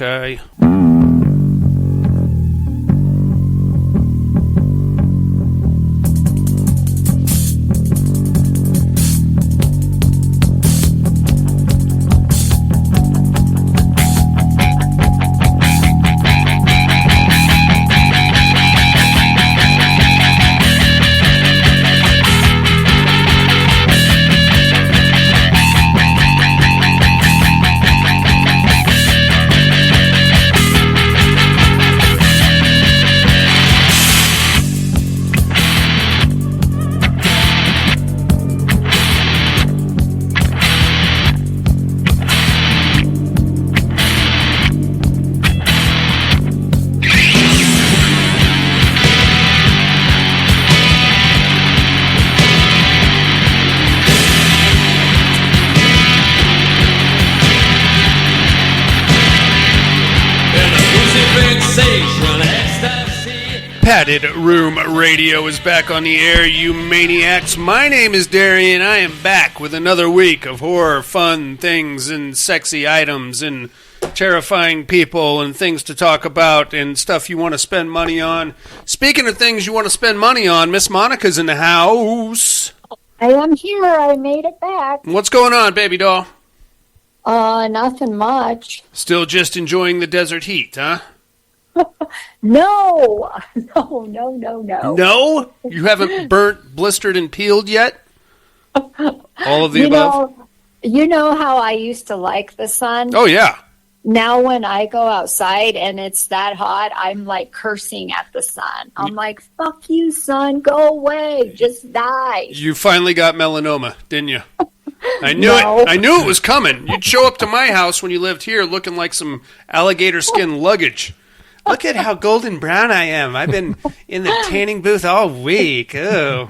Okay. Padded Room Radio is back on the air, you maniacs. My name is Darian. I am back with another week of horror, fun things, and sexy items, and terrifying people, and things to talk about, and stuff you want to spend money on. Speaking of things you want to spend money on, Miss Monika's in the house. I am here. I made it back. What's going on, baby doll? Nothing much. Still just enjoying the desert heat, huh? No. No? You haven't burnt, blistered, and peeled yet? All of the above? You know how I used to like the sun? Oh, yeah. Now when I go outside and it's that hot, I'm like cursing at the sun. I'm like, fuck you, sun. Go away. Just die. You finally got melanoma, didn't you? I knew it. I knew it was coming. You'd show up to my house when you lived here looking like some alligator skin luggage. Look at how golden brown I am. I've been in the tanning booth all week. Oh,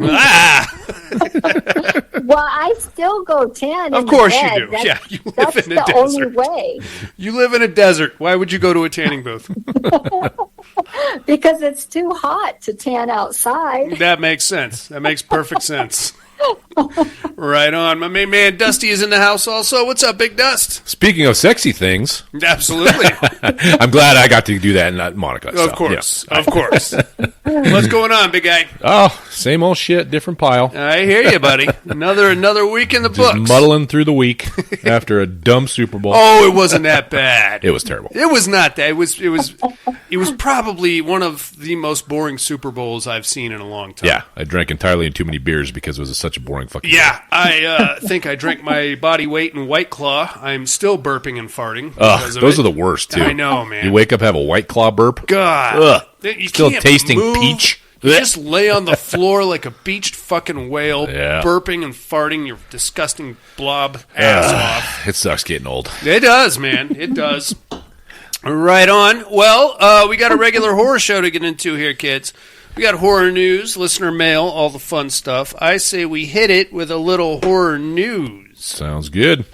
Well, I still go tan. Of course you do. Yeah, you live in a desert. That's the only way. You live in a desert. Why would you go to a tanning booth? Because it's too hot to tan outside. That makes sense. That makes perfect sense. Right on. My main man Dusty is in the house also. What's up, Big Dust? Speaking of sexy things. Absolutely. I'm glad I got to do that and not Monika. Of course. Yeah. Of course. What's going on, big guy? Oh, same old shit, different pile. I hear you, buddy. Another week in the books. Muddling through the week after a dumb Super Bowl. Oh, it wasn't that bad. It was terrible. It was not that. It was probably one of the most boring Super Bowls I've seen in a long time. Yeah, I drank entirely too many beers because it was such a boring fucking Yeah, I think I drank my body weight in White Claw. I'm still burping and farting. Those are the worst, too. I know, man. You wake up, have a White Claw burp. God. You still tasting move. peach. You just lay on the floor like a beached fucking whale, burping and farting your disgusting blob ass off. It sucks getting old. It does, man. It does. Right on. Well, we got a regular horror show to get into here, kids. We got horror news, listener mail, all the fun stuff. I say we hit it with a little horror news. Sounds good.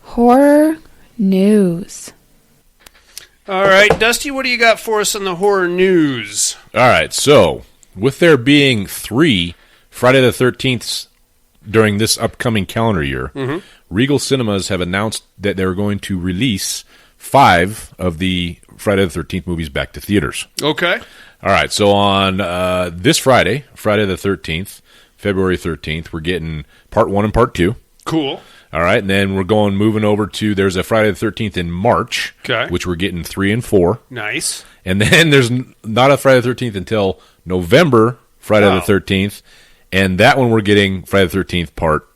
Horror news. All right, Dusty, what do you got for us on the horror news? All right, so with there being 3 Friday the 13th during this upcoming calendar year, Regal Cinemas have announced that they're going to release 5 of the Friday the 13th movies back to theaters. Okay. All right, so on this Friday the 13th, February 13th, we're getting Part 1 and Part 2. Cool. All right, and then we're moving over to, there's a Friday the 13th in March, which we're getting 3 and 4. Nice. And then there's not a Friday the 13th until November, Friday the 13th, and that one we're getting Friday the 13th Part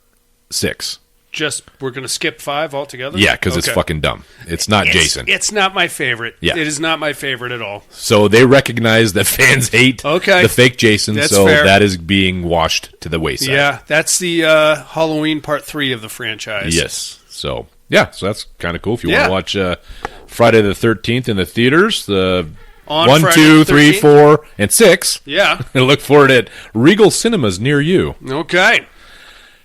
6. Just, we're going to skip 5 altogether? Yeah, because it's fucking dumb. It's not Jason. It's not my favorite. Yeah. It is not my favorite at all. So they recognize that fans hate the fake Jason, that's so fair. that is being washed to the wayside. Yeah, that's the Halloween Part 3 of the franchise. Yes. So, so that's kind of cool. If you want to watch Friday the 13th in the theaters, the on 1, Friday 2, the 3, 4, and 6. Yeah. Look for it at Regal Cinemas near you. Okay.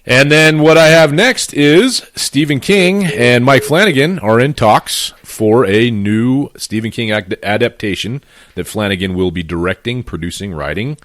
And then what I have next is Stephen King and Mike Flanagan are in talks for a new Stephen King adaptation that Flanagan will be directing, producing, writing.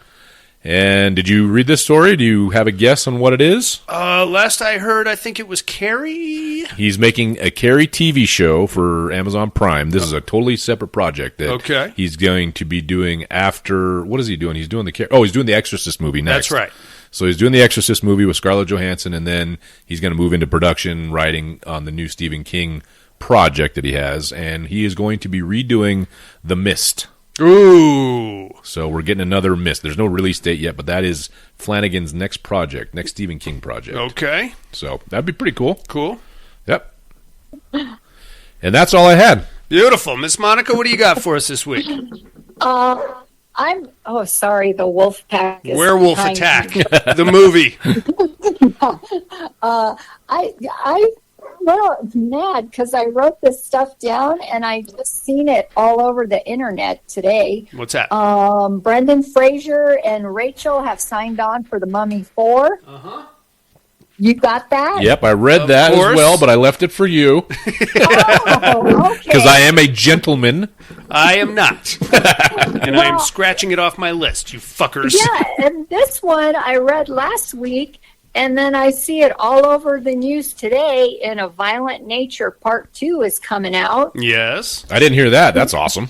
And did you read this story? Do you have a guess on what it is? Last I heard, I think it was Carrie. He's making a Carrie TV show for Amazon Prime. This is a totally separate project that he's going to be doing after. What is he doing? He's doing he's doing the Exorcist movie next. That's right. So he's doing the Exorcist movie with Scarlett Johansson, and then he's going to move into production, writing on the new Stephen King project that he has, and he is going to be redoing The Mist. Ooh. So we're getting another Mist. There's no release date yet, but that is Flanagan's next project, next Stephen King project. Okay. So that'd be pretty cool. Cool. Yep. And that's all I had. Beautiful. Miss Monica, what do you got for us this week? The wolf pack is Werewolf Attack, the movie. Mad because I wrote this stuff down and I just seen it all over the internet today. What's that? Brendan Fraser and Rachel have signed on for The Mummy 4. Uh-huh. You got that? Yep, I read that as well, but I left it for you. Oh, okay. Because I am a gentleman. I am not. And I am scratching it off my list, you fuckers. Yeah, and this one I read last week, and then I see it all over the news today, and A Violent Nature Part 2 is coming out. Yes. I didn't hear that. That's awesome.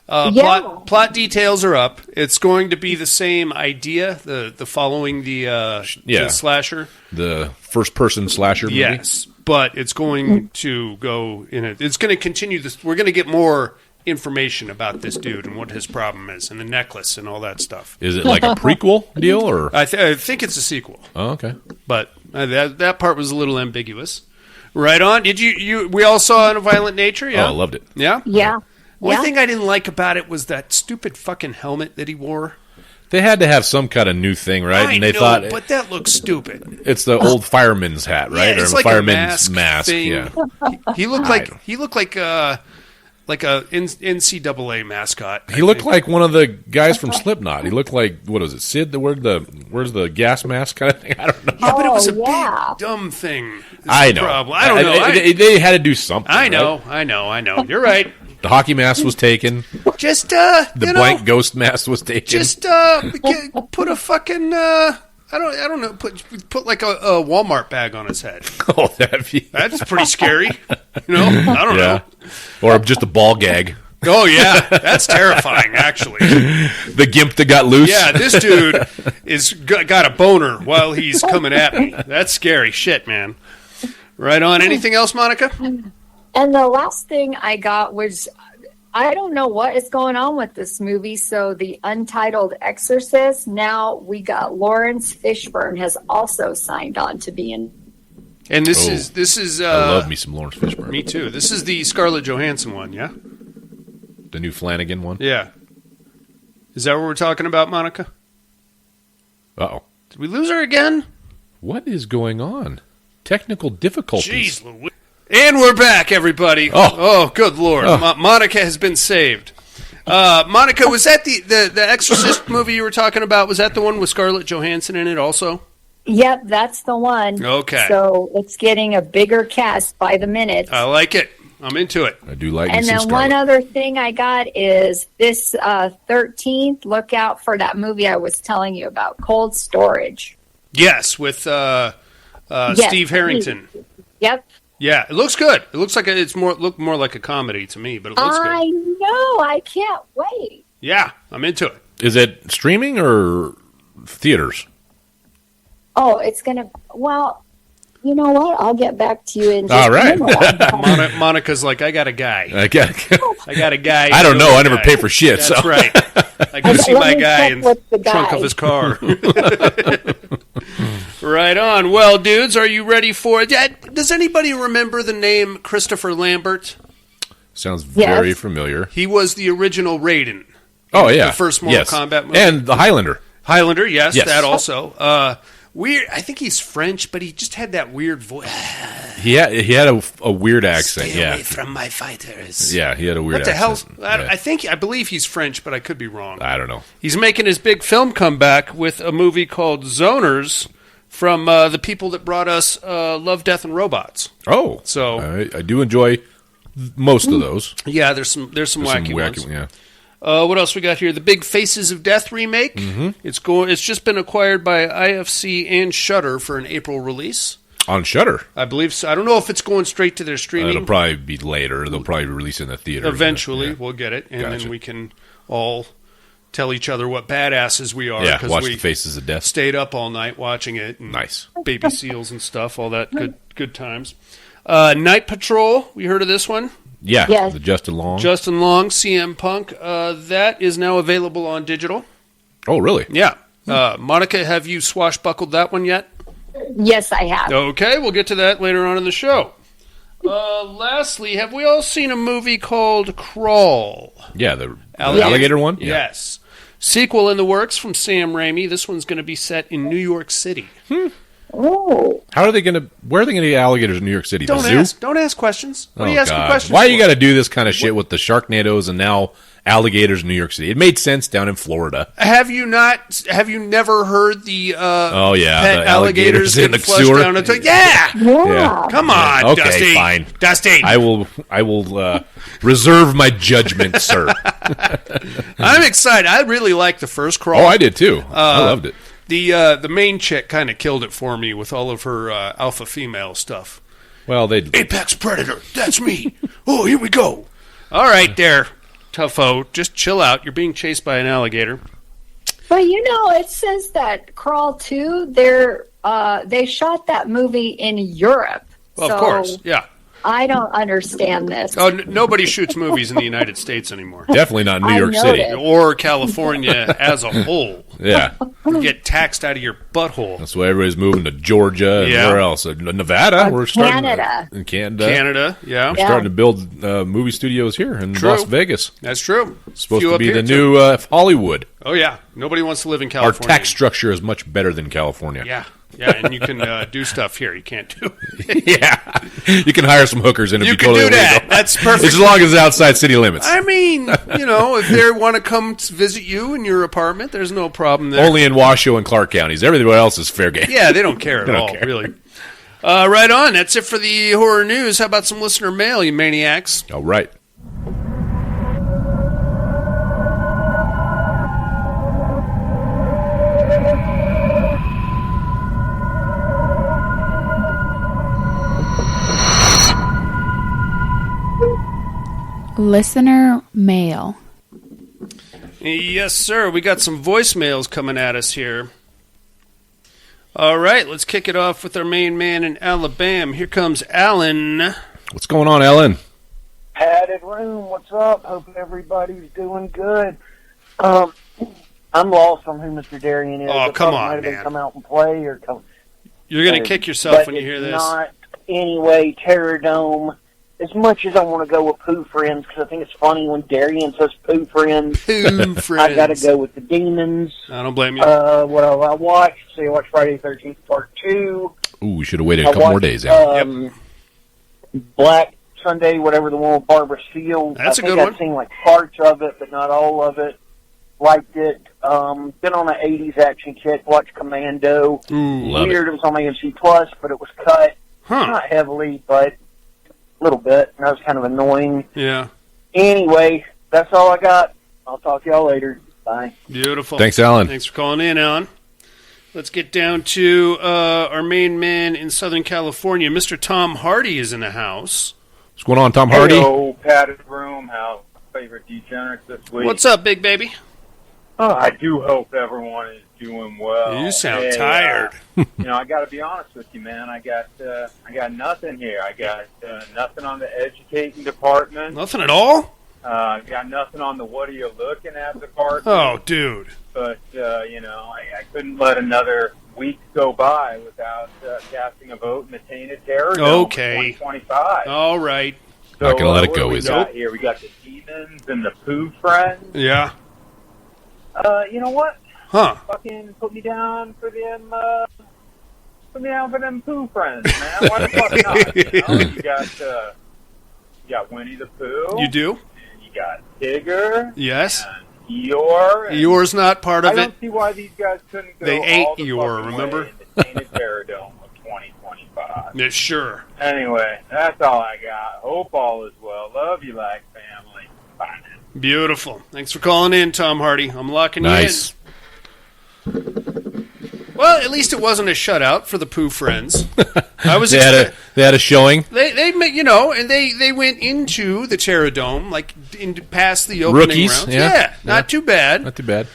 Plot details are up. It's going to be the same idea, the following the slasher. The first-person slasher movie? Yes, but it's going to go in it. It's going to continue this. We're going to get more information about this dude and what his problem is, and the necklace and all that stuff. Is it like a prequel deal, or I think it's a sequel. Oh, okay. But that part was a little ambiguous. Right on. Did you? We all saw A Violent Nature. Yeah, I loved it. Yeah, yeah. One thing I didn't like about it was that stupid fucking helmet that he wore. They had to have some kind of new thing, right? I know, but that looks stupid. It's the old fireman's hat, right? Yeah, it's or like fireman's a mask. Thing. Yeah. He looked like a NCAA mascot. He looked like one of the guys from Slipknot. He looked like, what is it, Sid? Where's the gas mask kind of thing? I don't know. Yeah, but it was a big dumb thing. I know. Problem. I don't know. They had to do something. I know. Right? I know. You're right. The hockey mask was taken. Just the blank ghost mask was taken. Just put a fucking I don't know. Put like a Walmart bag on his head. Oh, that's pretty scary. I don't know. Or just a ball gag. Oh yeah, that's terrifying. Actually, the gimp that got loose. Yeah, this dude is got a boner while he's coming at me. That's scary shit, man. Right on. Anything else, Monica? And the last thing I got was, I don't know what is going on with this movie. So the Untitled Exorcist, now we got Lawrence Fishburne has also signed on to be in. And this is I love me some Lawrence Fishburne. Me too. This is the Scarlett Johansson one, yeah? The new Flanagan one? Yeah. Is that what we're talking about, Monica? Uh-oh. Did we lose her again? What is going on? Technical difficulties. Jeez Louise. And we're back, everybody. Oh good Lord. Oh. Monica has been saved. Monica, was that the Exorcist movie you were talking about? Was that the one with Scarlett Johansson in it also? Yep, that's the one. Okay. So it's getting a bigger cast by the minute. I like it. I'm into it. I do like it. And then one other thing I got is this 13th, look out for that movie I was telling you about, Cold Storage. Yes, with Steve Harrington. Yep. Yeah, it looks good. It looks like look more like a comedy to me, but it looks good. I know. I can't wait. Yeah, I'm into it. Is it streaming or theaters? Oh, it's going to... Well, you know what? I'll get back to you in just all right. Monica's like, I got a guy. I got a guy. I don't know. I never pay for shit. That's so. right. I go see my guy in the trunk of his car. Right on. Well, dudes, are you ready for it? Does anybody remember the name Christopher Lambert? Sounds very familiar. He was the original Raiden. Oh, yeah. The first Mortal Kombat movie. And the Highlander. Highlander, yes. That also. Weird. I think he's French, but he just had that weird voice. He had a weird accent. Stay away from my fighters. Yeah, he had a weird accent. What the hell? I believe he's French, but I could be wrong. I don't know. He's making his big film comeback with a movie called Zoners from the people that brought us Love, Death, and Robots. Oh, so I do enjoy Most of those. Yeah, there's some wacky ones. Yeah. What else we got here? The Big Faces of Death remake. Mm-hmm. It's just been acquired by IFC and Shudder for an April release. On Shudder, I believe so. I don't know if it's going straight to their streaming. It'll probably be later. They'll probably release it in the theater. Eventually, we'll get it, and then we can all tell each other what badasses we are. Yeah, watch The Faces of Death. Stayed up all night watching it. And nice. Baby seals and stuff, all that good times. Night Patrol, we heard of this one? Yeah, yes. The Justin Long, CM Punk. That is now available on digital. Oh, really? Yeah. Monika, have you swashbuckled that one yet? Yes, I have. Okay, we'll get to that later on in the show. Lastly, have we all seen a movie called Crawl? Yeah, the alligator one? Yes. Sequel in the works from Sam Raimi. This one's going to be set in New York City. Oh. Where are they going to get alligators in New York City? Don't ask questions. What are you asking questions Why for? you got to do this kind of shit with the Sharknadoes and now alligators in New York City? It made sense down in Florida. Have you never heard the the alligators in the flushed sewer? down yeah. Yeah. Come on, Okay, Dusty. fine. Dusty. I will reserve my judgment, sir. I'm excited. I really liked the first Crawl. Oh, I did too. I loved it. The main chick kind of killed it for me with all of her alpha female stuff. Well, they Apex Predator. That's me. Oh, here we go. All right, there, tougho. Just chill out. You're being chased by an alligator. But it says that Crawl 2, they shot that movie in Europe. Well, of course, yeah. I don't understand this. Oh, nobody shoots movies in the United States anymore. definitely not New York City. Or California as a whole. Yeah. You get taxed out of your butthole. That's why everybody's moving to Georgia and where else? Nevada. We're starting in Canada. Canada, yeah. We're starting to build movie studios here in Las Vegas. That's true. It's supposed to be the new Hollywood. Oh, yeah. Nobody wants to live in Our California. tax structure is much better than California. Yeah. Yeah, and you can do stuff here. You can't do. Yeah. You can hire some hookers and it'd be totally do that. legal. That's perfect. As long as it's outside city limits. I mean, if they want to come visit you in your apartment, there's no problem there. Only in Washoe and Clark counties. Everything else is fair game. Yeah, they don't care at all, really. Right on. That's it for the horror news. How about some listener mail, you maniacs? All right. Listener mail. Yes, sir. We got some voicemails coming at us here. All right, let's kick it off with our main man in Alabama. Here comes Alan. What's going on, Ellen? Padded room, what's up? Hope everybody's doing good. I'm lost on who Mr. Darien is. Oh, come on, might have man. been come out and play or come. You're going to kick yourself when you hear this. Not anyway, Terror Dome. As much as I want to go with Pooh Friends, because I think it's funny when Darien says Pooh Friends. Pooh Friends. I got to go with the Demons. I don't blame you. What I watched? So I watched Friday the 13th Part 2. Ooh, we should have waited a couple more days. Black Sunday, whatever the one with Barbara Steele. That's a good one. one. I've seen like parts of it, but not all of it. Liked it. Been on an 80s action kick. Watched Commando. Love Weird. It was on AMC Plus, but it was cut. Huh. Not heavily, but a little bit. And that was kind of annoying. Yeah. Anyway, that's all I got. I'll talk to y'all later. Bye. Beautiful. Thanks, Alan. Thanks for calling in, Alan. Let's get down to our main man in Southern California. Mr. Tom Hardy is in the house. What's going on, Tom Hardy? Hello, padded room. How favorite degenerates this week? What's up, big baby? Oh, I do hope everyone is doing well. You sound tired. I got to be honest with you, man. I got nothing here. I got nothing on the educating department. Nothing at all? I got nothing on the what are you looking at department. Oh, dude. But I couldn't let another week go by without casting a vote in the tainted terror dome Okay. 2025. All right. Not going to let it what go, do we is it? got here? We got the Demons and the Pooh Friends. Yeah. You know what? Huh. Fucking put me down for them. Put me down for them Pooh Friends, man. Why the fuck not? You got Winnie the Pooh. You do? And you got Tigger. Yes. And Eeyore. And Eeyore's not part I of it. don't see why these guys couldn't go They ate all the Eeyore, fucking remember? way in the Tainted Terror Dome of 2025. God. Yeah, sure. Anyway, that's all I got. Hope all is well. Love you like family. Bye now. Beautiful. Thanks for calling in, Tom Hardy. I'm locking Nice. you in. Well, at least it wasn't a shutout for the Pooh Friends. I was They had a showing. They and they went into the Terradome like past the opening Rookies, rounds. yeah. Not too bad. Not too bad.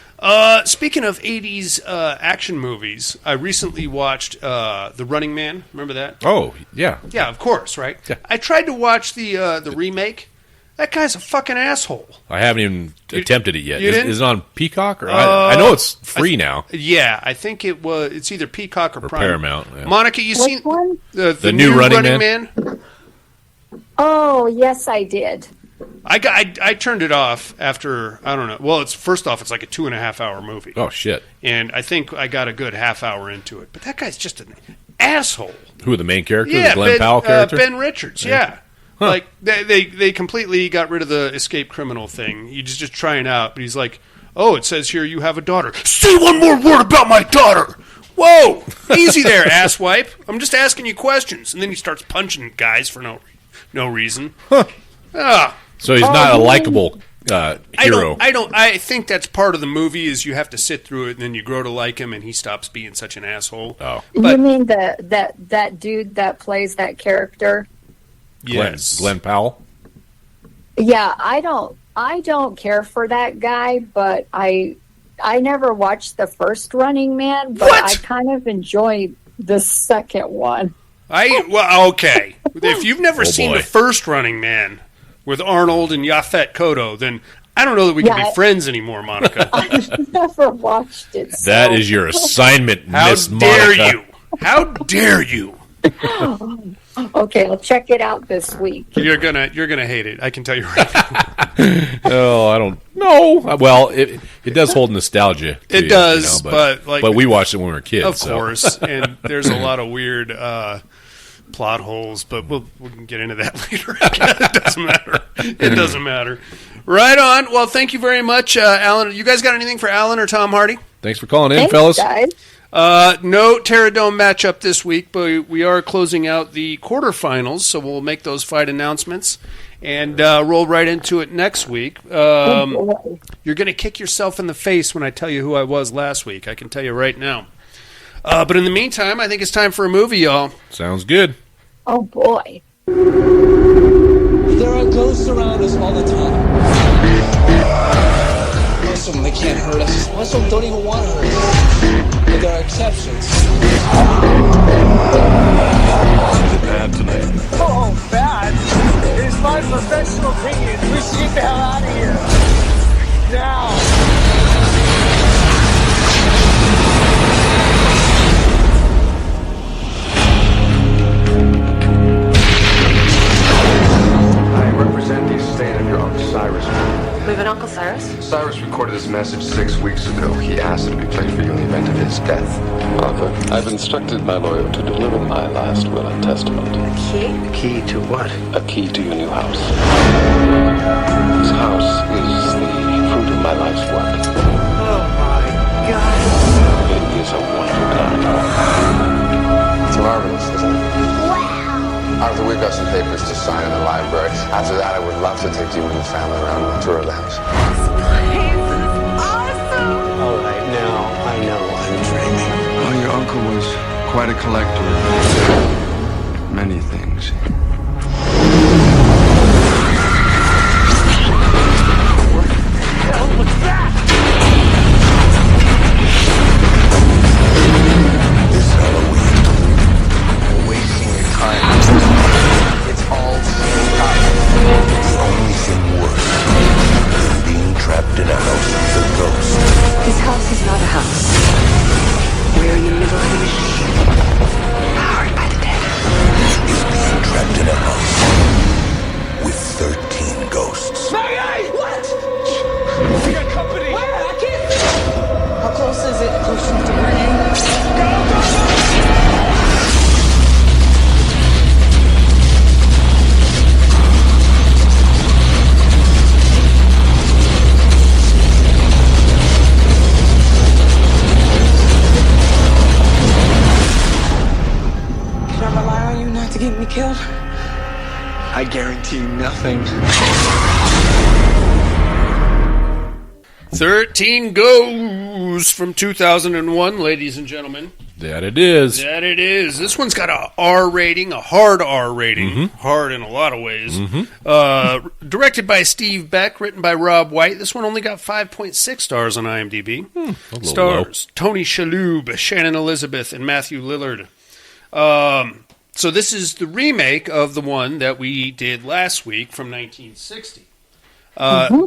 Speaking of 80s action movies, I recently watched The Running Man. Remember that? Oh, yeah. Yeah, of course, right? Yeah. I tried to watch the remake. That guy's a fucking asshole. I haven't even attempted it yet. You didn't? Is it on Peacock? Or I know it's free now. Yeah, I think it's either Peacock or Prime. Paramount. Yeah. Monica, you Which seen one? the new new Running Man? Oh, yes, I did. I turned it off after, I don't know. Well, it's first off, it's like a 2.5 hour movie. Oh, shit. And I think I got a good half hour into it. But that guy's just an asshole. Who are the main characters? Yeah, the Glenn Powell character? Ben Richards, yeah. Huh. Like, they completely got rid of the escape criminal thing. He's just trying out, but he's like, oh, it says here you have a daughter. Say one more word about my daughter! Whoa! Easy there, asswipe. I'm just asking you questions. And then he starts punching guys for no reason. Huh. Ah. So he's not a likable hero. I think that's part of the movie is you have to sit through it and then you grow to like him and he stops being such an asshole. Oh. You But- mean that dude that plays that character? Yes. Glenn Powell? Yeah, I don't care for that guy, but I never watched the first Running Man, but What? I kind of enjoyed the second one. Okay. If you've never Oh, seen boy. the first Running Man with Arnold and Yaphet Kotto, then I don't know that we can Yeah, be friends anymore, Monica. I've never watched it. So. That is your assignment, How Miss dare Monica. you? How dare you? Okay, I'll check it out this week. You're gonna hate it. I can tell you right now. Oh, I don't know. Well, it does hold nostalgia. to It you, does, you know, but, like- we watched it when we were kids. Of so. course, and there's a lot of weird plot holes, but we can get into that later. It doesn't matter. It doesn't matter. Right on. Well, thank you very much, Alan. You guys got anything for Alan or Tom Hardy? Thanks for calling in, Thanks, fellas. guys. No Terradome matchup this week, but we are closing out the quarterfinals, so we'll make those fight announcements and roll right into it next week. You're going to kick yourself in the face when I tell you who I was last week. I can tell you right now. But in the meantime, I think it's time for a movie, y'all. Sounds good. Oh boy. There are ghosts around us all the time. Most of them, they can't hurt us. Most of them don't even want to hurt us. But there are exceptions. Bad tonight. Oh, bad. It is my professional opinion. We should get the hell out of here. Now. I represent the estate of your Uncle Cyrus. We have an Uncle Cyrus? Cyrus recorded this message 6 weeks ago. He asked it to be played for you in the event of his death. Arthur, I've instructed my lawyer to deliver my last will and testament. Key? Key to what? A key to your new house. This house is the fruit of my life's work. Oh, my God. It is a wonderful garden. It's marvelous, isn't it? Arthur, we've got some papers to sign in the library. After that, I would love to take you and the family around and tour of the house. All right, now I know I'm dreaming. Well, your uncle was quite a collector of many things. This Halloween, you're wasting your time. It's all up. The only thing worse than being trapped in a house with a ghost. This house is not a house. We're in the middle of a machine. Powered by the dead. Is being trapped killed? I guarantee you nothing. 13 Ghosts from 2001, ladies and gentlemen. That it is. That it is. This one's got a R rating, a hard R rating. Hard in a lot of ways. Directed by Steve Beck, written by Rob White. This one only got 5.6 stars on IMDb. Stars Tony Shalhoub, Shannon Elizabeth, and Matthew Lillard. So this is the remake of the one that we did last week from 1960.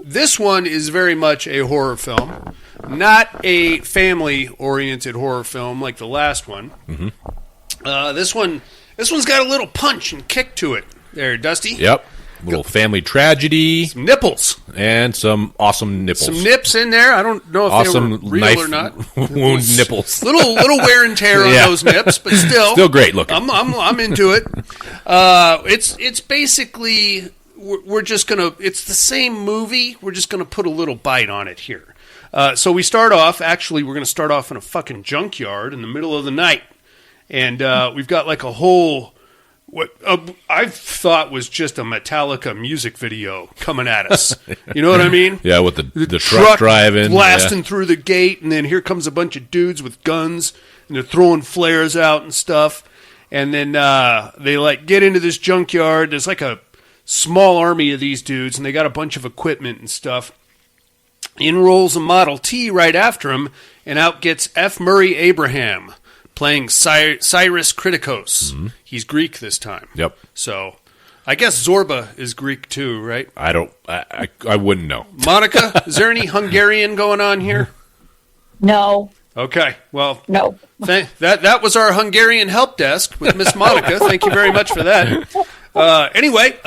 This one is very much a horror film, not a family-oriented horror film like the last one. This one's got a little punch and kick to it. There, Dusty. Yep. Little family tragedy. Some nipples. And some awesome nipples. Some nips in there. I don't know if they were real or not. Wound nipples. Little wear and tear on those nips, but still great looking. I'm into it. It's basically we're just gonna. It's the same movie. We're just gonna put a little bite on it here. So we start off. Actually, we're gonna start off in a fucking junkyard in the middle of the night, and we've got like a whole. What I thought was just a Metallica music video coming at us. You know what I mean? Yeah, with the truck driving. Blasting through the gate, and then here comes a bunch of dudes with guns, and they're throwing flares out and stuff. And then they like get into this junkyard. There's like a small army of these dudes, and they got a bunch of equipment and stuff. In rolls a Model T right after him, and out gets F. Murray Abraham, playing Cyrus Kritikos. He's Greek this time. Yep. So, I guess Zorba is Greek too, right? I wouldn't know. Monika, is there any Hungarian going on here? No. Okay, well, no. That was our Hungarian help desk with Miss Monika. Thank you very much for that. Anyway,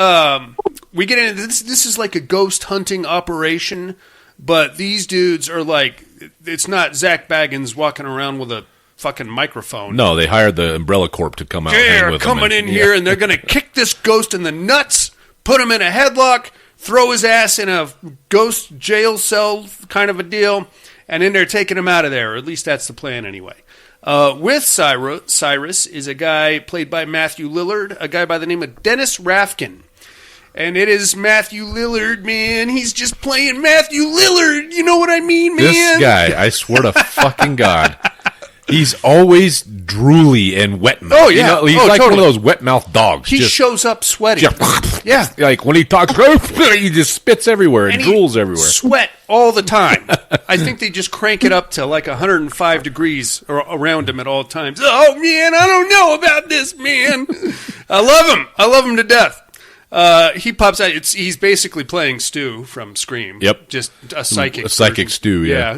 we get into this. This is like a ghost hunting operation, but these dudes are like, it's not Zach Baggins walking around with a fucking microphone. No, they hired the Umbrella Corp to come out. They're coming in here, and they're going to kick this ghost in the nuts, put him in a headlock, throw his ass in a ghost jail cell kind of a deal, and then they're taking him out of there. Or at least that's the plan anyway. With Cyrus is a guy played by Matthew Lillard, a guy by the name of Dennis Rafkin. And it is Matthew Lillard, man. He's just playing Matthew Lillard. You know what I mean, man? This guy, I swear to fucking God. He's always drooly and wet mouth. Oh, yeah. He's like totally one of those wet mouth dogs. He shows up sweaty. Yeah. Like when he talks, he just spits everywhere and drools everywhere. Sweat all the time. I think they just crank it up to like 105 degrees around him at all times. Oh, man, I don't know about this, man. I love him. I love him to death. He pops out. He's basically playing Stu from Scream. Yep. Just a psychic. A psychic Stu, yeah.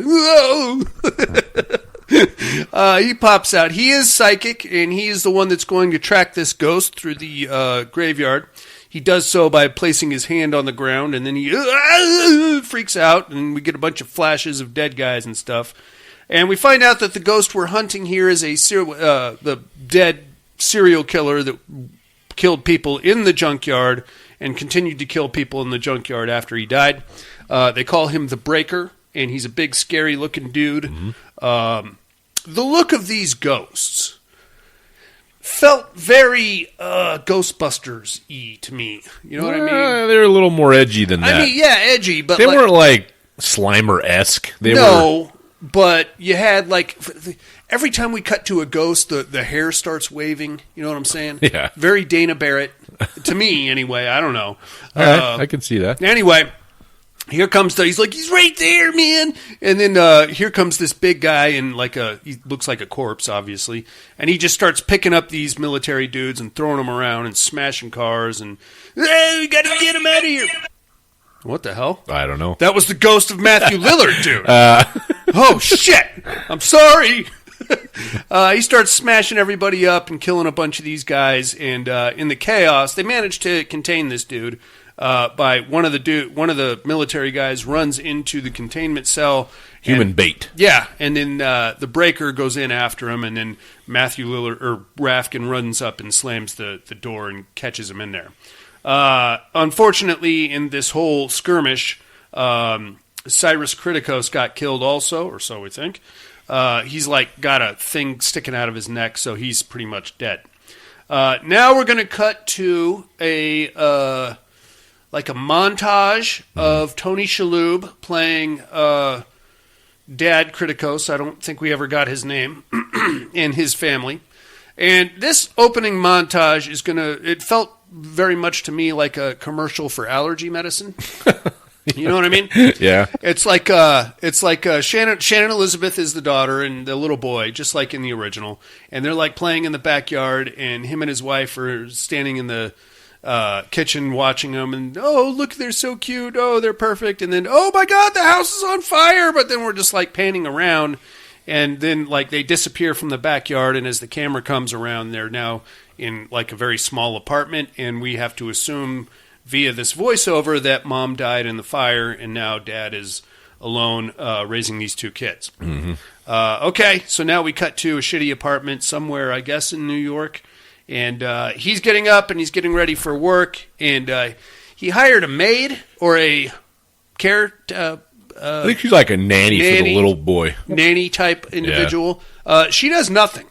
He pops out. He is psychic, and he is the one that's going to track this ghost through the graveyard. He does so by placing his hand on the ground, and then he freaks out, and we get a bunch of flashes of dead guys and stuff. And we find out that the ghost we're hunting here is the dead serial killer that killed people in the junkyard and continued to kill people in the junkyard after he died. They call him the Breaker, and he's a big, scary-looking dude. The look of these ghosts felt very Ghostbusters-y to me. You know what I mean? They're a little more edgy than that. I mean, yeah, edgy, but they weren't like Slimer-esque. But you had like every time we cut to a ghost, the hair starts waving. You know what I'm saying? Yeah. Very Dana Barrett to me, anyway. I don't know. I can see that. Anyway. Here comes he's like, he's right there, man. And then here comes this big guy in he looks like a corpse, obviously. And he just starts picking up these military dudes and throwing them around and smashing cars and, hey, we got to get him out of here. What the hell? I don't know. That was the ghost of Matthew Lillard, dude. Oh, shit. I'm sorry. He starts smashing everybody up and killing a bunch of these guys. And in the chaos, they managed to contain this dude. By one of the military guys runs into the containment cell. Human bait. Yeah, and then the Breaker goes in after him, and then Matthew Lillard or Rafkin runs up and slams the door and catches him in there. Unfortunately, in this whole skirmish, Cyrus Kritikos got killed also, or so we think. He's got a thing sticking out of his neck, so he's pretty much dead. Now we're going to cut to a montage of Tony Shalhoub playing Dad Kritikos. I don't think we ever got his name, and his family. And this opening montage is it felt very much to me like a commercial for allergy medicine. You know what I mean? Yeah. It's like Shannon Elizabeth is the daughter and the little boy, just like in the original. And they're like playing in the backyard, and him and his wife are standing in the kitchen watching them. And, oh, look, they're so cute. Oh, they're perfect. And then, oh, my God, the house is on fire. But then we're just like panning around. And then like they disappear from the backyard. And as the camera comes around, they're now in like a very small apartment. And we have to assume via this voiceover that mom died in the fire, and now dad is alone raising these two kids. Mm-hmm. Okay, so now we cut to a shitty apartment somewhere, I guess, in New York, and he's getting up and he's getting ready for work, and he hired a maid or a I think she's like a nanny for the little boy. Nanny type individual. Yeah. She does nothing.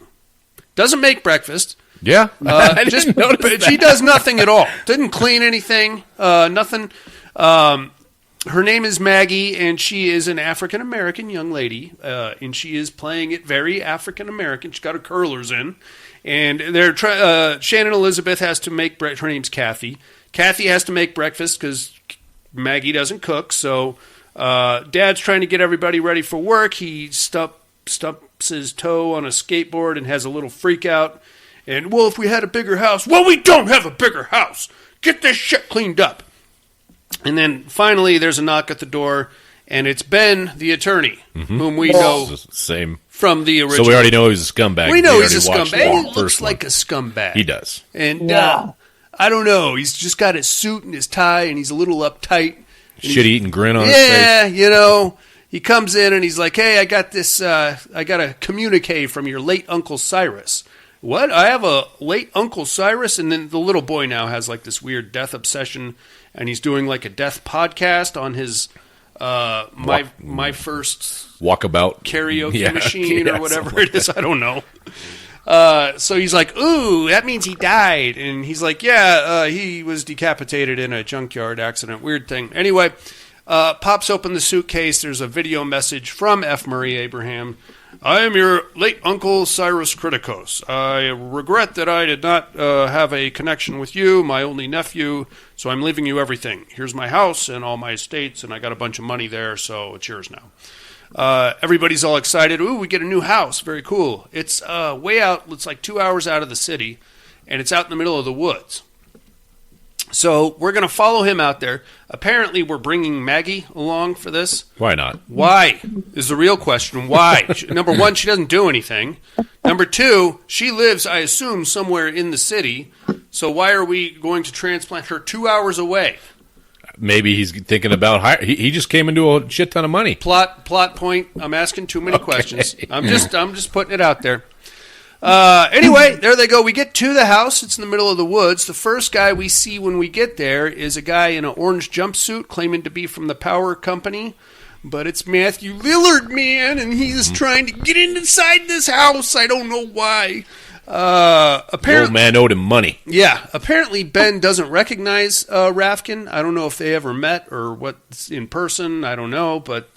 Doesn't make breakfast. Yeah, I didn't notice that. She does nothing at all. Didn't clean anything, nothing. Her name is Maggie, and she is an African-American young lady, and she is playing it very African-American. She's got her curlers in, and they're Shannon Elizabeth has to make breakfast. Her name's Kathy. Kathy has to make breakfast because Maggie doesn't cook, so Dad's trying to get everybody ready for work. He stumps his toe on a skateboard and has a little freak out. And, well, if we had a bigger house, well, we don't have a bigger house. Get this shit cleaned up. And then finally there's a knock at the door, and it's Ben, the attorney, whom we know from the original. So we already know he's a scumbag. We know he's a scumbag. He looks like a scumbag. He does. And I don't know. He's just got his suit and his tie, and he's a little uptight. Shit-eating grin on his face. Yeah, you know. He comes in, and he's like, hey, I got this, I got a communique from your late Uncle Cyrus. What? I have a late Uncle Cyrus? And then the little boy now has like this weird death obsession, and he's doing like a death podcast on his my first walkabout karaoke machine or whatever it is. I don't know. So he's like, ooh, that means he died. And he's like, yeah, he was decapitated in a junkyard accident. Weird thing. Anyway, pops open the suitcase. There's a video message from F. Murray Abraham. I am your late Uncle Cyrus Kritikos. I regret that I did not have a connection with you, my only nephew, so I'm leaving you everything. Here's my house and all my estates, and I got a bunch of money there, so it's yours now. Everybody's all excited. Ooh, we get a new house. Very cool. It's way out. It's like 2 hours out of the city, and it's out in the middle of the woods. So we're going to follow him out there. Apparently, we're bringing Maggie along for this. Why not? Why is the real question. Why? Number one, she doesn't do anything. Number two, she lives, I assume, somewhere in the city. So why are we going to transplant her 2 hours away? Maybe he's thinking about he just came into a shit ton of money. Plot point. I'm asking too many questions. I'm just putting it out there. Anyway, there they go. We get to the house. It's in the middle of the woods. The first guy we see when we get there is a guy in an orange jumpsuit claiming to be from the power company. But it's Matthew Lillard, man, and he's trying to get inside this house. I don't know why. Apparently, the old man owed him money. Yeah. Apparently, Ben doesn't recognize Rafkin. I don't know if they ever met or what's in person. I don't know, but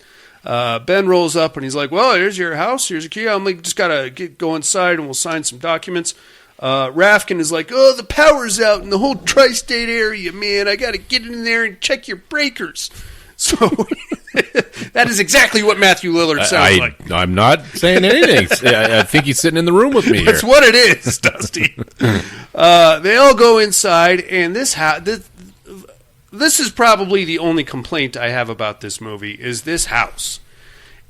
Ben rolls up and he's like, well, here's your house. Here's a key. I'm like, just got to go inside and we'll sign some documents. Rafkin is like, oh, the power's out in the whole tri-state area, man. I got to get in there and check your breakers. So that is exactly what Matthew Lillard sounds like. I'm not saying anything. I think he's sitting in the room with me here. That's what it is, Dusty. They all go inside, and this is probably the only complaint I have about this movie, is this house.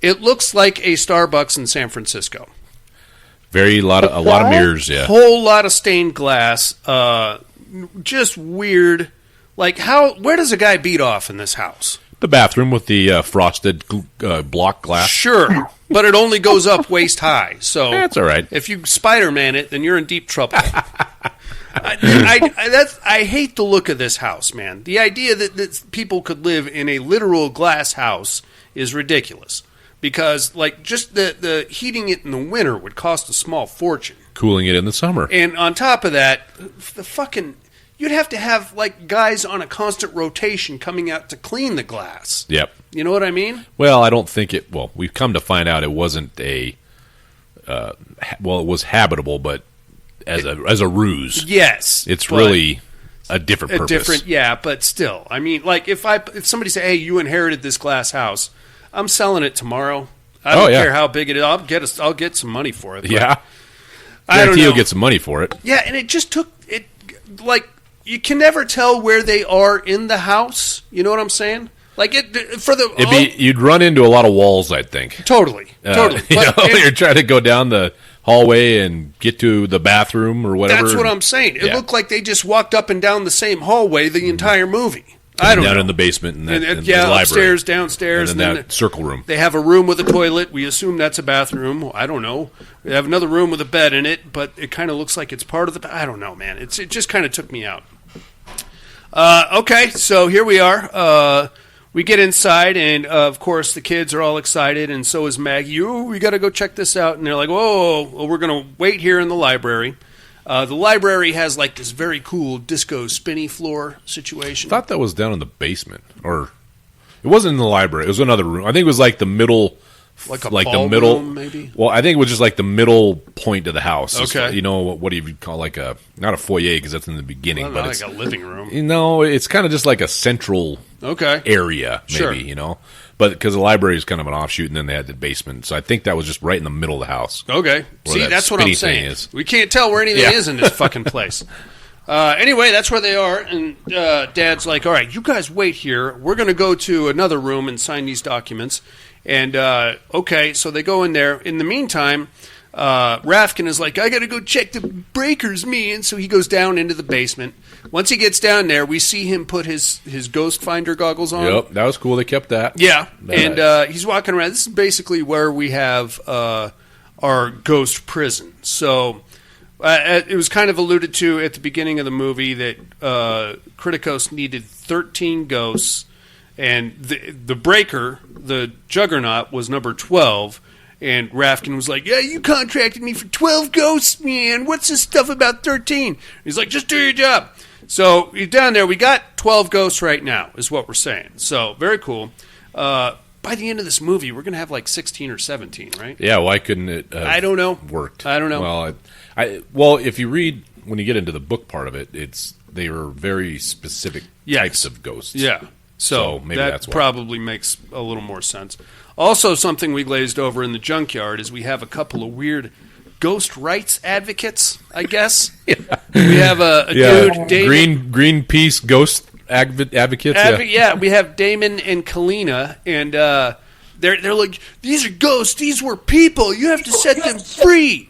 It looks like a Starbucks in San Francisco. A lot of mirrors, yeah. Whole lot of stained glass. Just weird. Like, where does a guy beat off in this house? The bathroom with the frosted block glass. Sure, but it only goes up waist high. So that's all right. If you Spider-Man it, then you're in deep trouble. I hate the look of this house, man. The idea that people could live in a literal glass house is ridiculous. because like just the heating it in the winter would cost a small fortune. Cooling it in the summer. And on top of that, the fucking you'd have to have like guys on a constant rotation coming out to clean the glass. Yep. You know what I mean? Well, I don't think it. Well, we've come to find out it wasn't a. Well, it was habitable, but as a ruse. Yes, it's really a different purpose. Yeah, but still, I mean, like if somebody say, "Hey, you inherited this glass house," I'm selling it tomorrow. I don't care how big it is. I'll get some money for it. Yeah, I don't know. You'll get some money for it. Yeah, and it just took it. Like you can never tell where they are in the house. You know what I'm saying? Like you'd run into a lot of walls, I think. Totally. You're trying to go down the hallway and get to the bathroom or whatever. That's what I'm saying. It looked like they just walked up and down the same hallway the entire movie. I don't know. Down in the basement and the upstairs, downstairs, and then that circle room. They have a room with a toilet. We assume that's a bathroom. I don't know. They have another room with a bed in it, but it kind of looks like it's part of the. I don't know, man. It just kind of took me out. Okay, so here we are. We get inside, and of course the kids are all excited, and so is Maggie. We got to go check this out, and they're like, "Whoa, well, we're going to wait here in the library." The library has like this very cool disco spinny floor situation. I thought that was down in the basement, or it wasn't in the library. It was another room. I think it was like the middle, like the middle, room, maybe. Well, I think it was just like the middle point of the house. Okay, you know what do you call like a not a foyer because that's in the beginning, but it's like a living room. You know, it's kind of just like a central area, maybe. Sure. You know. But because the library is kind of an offshoot, and then they had the basement, so I think that was just right in the middle of the house. Okay, see, that's what I'm saying. Is. We can't tell where anything is in this fucking place. Anyway, that's where they are, and Dad's like, "All right, you guys wait here. We're going to go to another room and sign these documents." And okay, so they go in there. In the meantime, Rafkin is like, "I got to go check the breakers, man." So he goes down into the basement. Once he gets down there, we see him put his ghost finder goggles on. Yep, that was cool. They kept that. Yeah, and he's walking around. This is basically where we have our ghost prison. So it was kind of alluded to at the beginning of the movie that Kritikos needed 13 ghosts, and the breaker, the Juggernaut, was number 12. And Rafkin was like, "Yeah, you contracted me for 12 ghosts, man. What's this stuff about 13? He's like, "Just do your job." So you're down there. We got 12 ghosts right now, is what we're saying. So very cool. By the end of this movie, we're going to have like 16 or 17, right? Yeah, why couldn't it I don't know. Worked? I don't know. Well, well, if you read, when you get into the book part of it, they were very specific types of ghosts. Yeah. So maybe that's probably makes a little more sense. Also, something we glazed over in the junkyard is we have a couple of weird ghost rights advocates, I guess. Yeah. We have a dude, Damon, Greenpeace ghost advocates. Yeah, we have Damon and Kalina, and they're like, "These are ghosts. These were people. You have to set them free."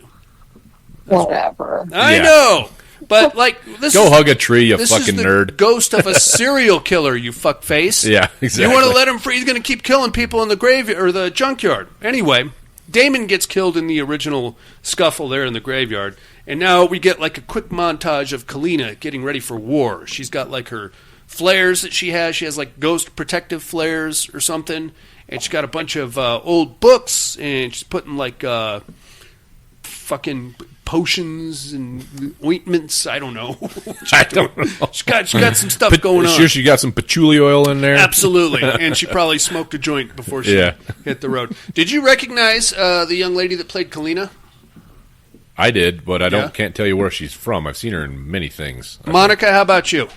Whatever. I know. But like, go hug a tree, you fucking nerd. This is the ghost of a serial killer, you fuckface. Yeah, exactly. You want to let him free? He's going to keep killing people in the graveyard or the junkyard. Anyway, Damon gets killed in the original scuffle there in the graveyard, and now we get like a quick montage of Kalina getting ready for war. She's got like her flares that she has. She has like ghost protective flares or something, and she's got a bunch of old books, and she's putting like fucking potions and ointments. I don't know. I don't know. She's got some stuff going on. Sure, she got some patchouli oil in there. Absolutely, and she probably smoked a joint before she hit the road. Did you recognize the young lady that played Kalina? I did, but I can't tell you where she's from. I've seen her in many things. Monica, how about you?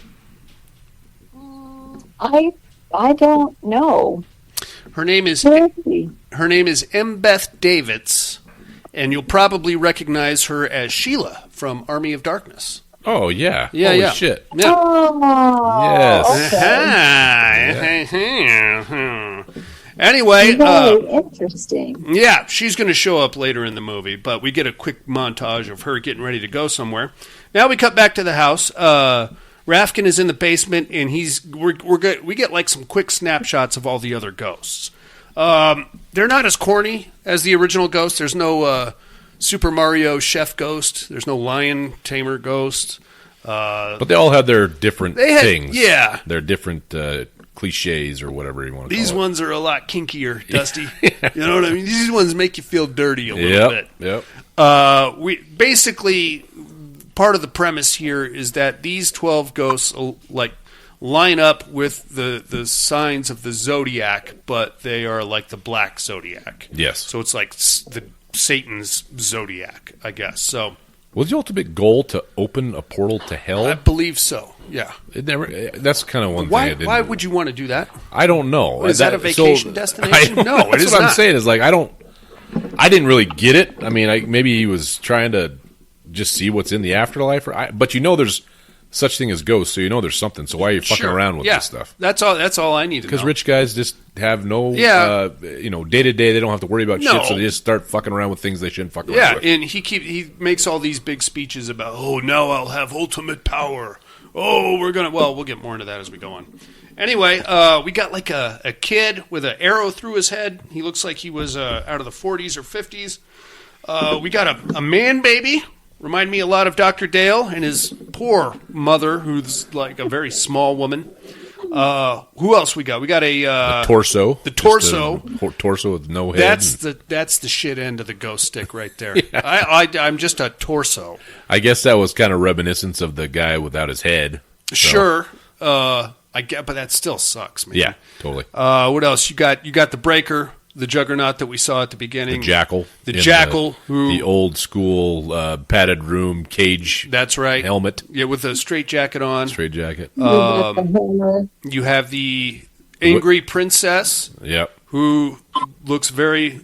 I don't know. Her name is Mbeth Davids. And you'll probably recognize her as Sheila from Army of Darkness. Oh, yeah. Yeah, Holy yeah. shit. Yeah. Oh, Yes. okay. Anyway. Very interesting. Yeah, she's going to show up later in the movie, but we get a quick montage of her getting ready to go somewhere. Now we cut back to the house. Rafkin is in the basement, and we get like some quick snapshots of all the other ghosts. They're not as corny as the original Ghost. There's no Super Mario Chef Ghost. There's no Lion Tamer Ghost. But they all have their different things. Yeah. Their different cliches or whatever you want to call it. These ones are a lot kinkier, Dusty. You know what I mean? These ones make you feel dirty a little bit. Yep. We basically, part of the premise here is that these 12 ghosts like line up with the signs of the zodiac, but they are like the black zodiac. Yes. So it's like the Satan's zodiac, I guess. So was the ultimate goal to open a portal to hell? I believe so. Yeah. That's kind of one Why? thing. Why would you want to do that? I don't know. Is that a vacation destination? No, it that's is what I'm not. saying. Is like I didn't really get it. I mean, maybe he was trying to just see what's in the afterlife, but there's such thing as ghosts, so there's something. So why are you fucking around with this stuff? That's all I need to know. Because rich guys just have no, day to day. They don't have to worry about shit, so they just start fucking around with things they shouldn't fuck around with. Yeah, and he makes all these big speeches about, now I'll have ultimate power. We'll get more into that as we go on. Anyway, we got like a kid with an arrow through his head. He looks like he was out of the 40s or 50s. We got a man baby. Remind me a lot of Dr. Dale and his poor mother, who's like a very small woman. Who else we got? We got the torso. The torso. Torso with no head. That's the shit end of the ghost stick right there. Yeah. I'm just a torso. I guess that was kind of reminiscence of the guy without his head. So. Sure. I get, but that still sucks, man. Yeah, totally. What else? You got the breaker. The juggernaut that we saw at the beginning. The jackal. The old school padded room cage. That's right. Helmet. Yeah, with a straight jacket on. Straight jacket. You have the angry princess. Yep. Who looks very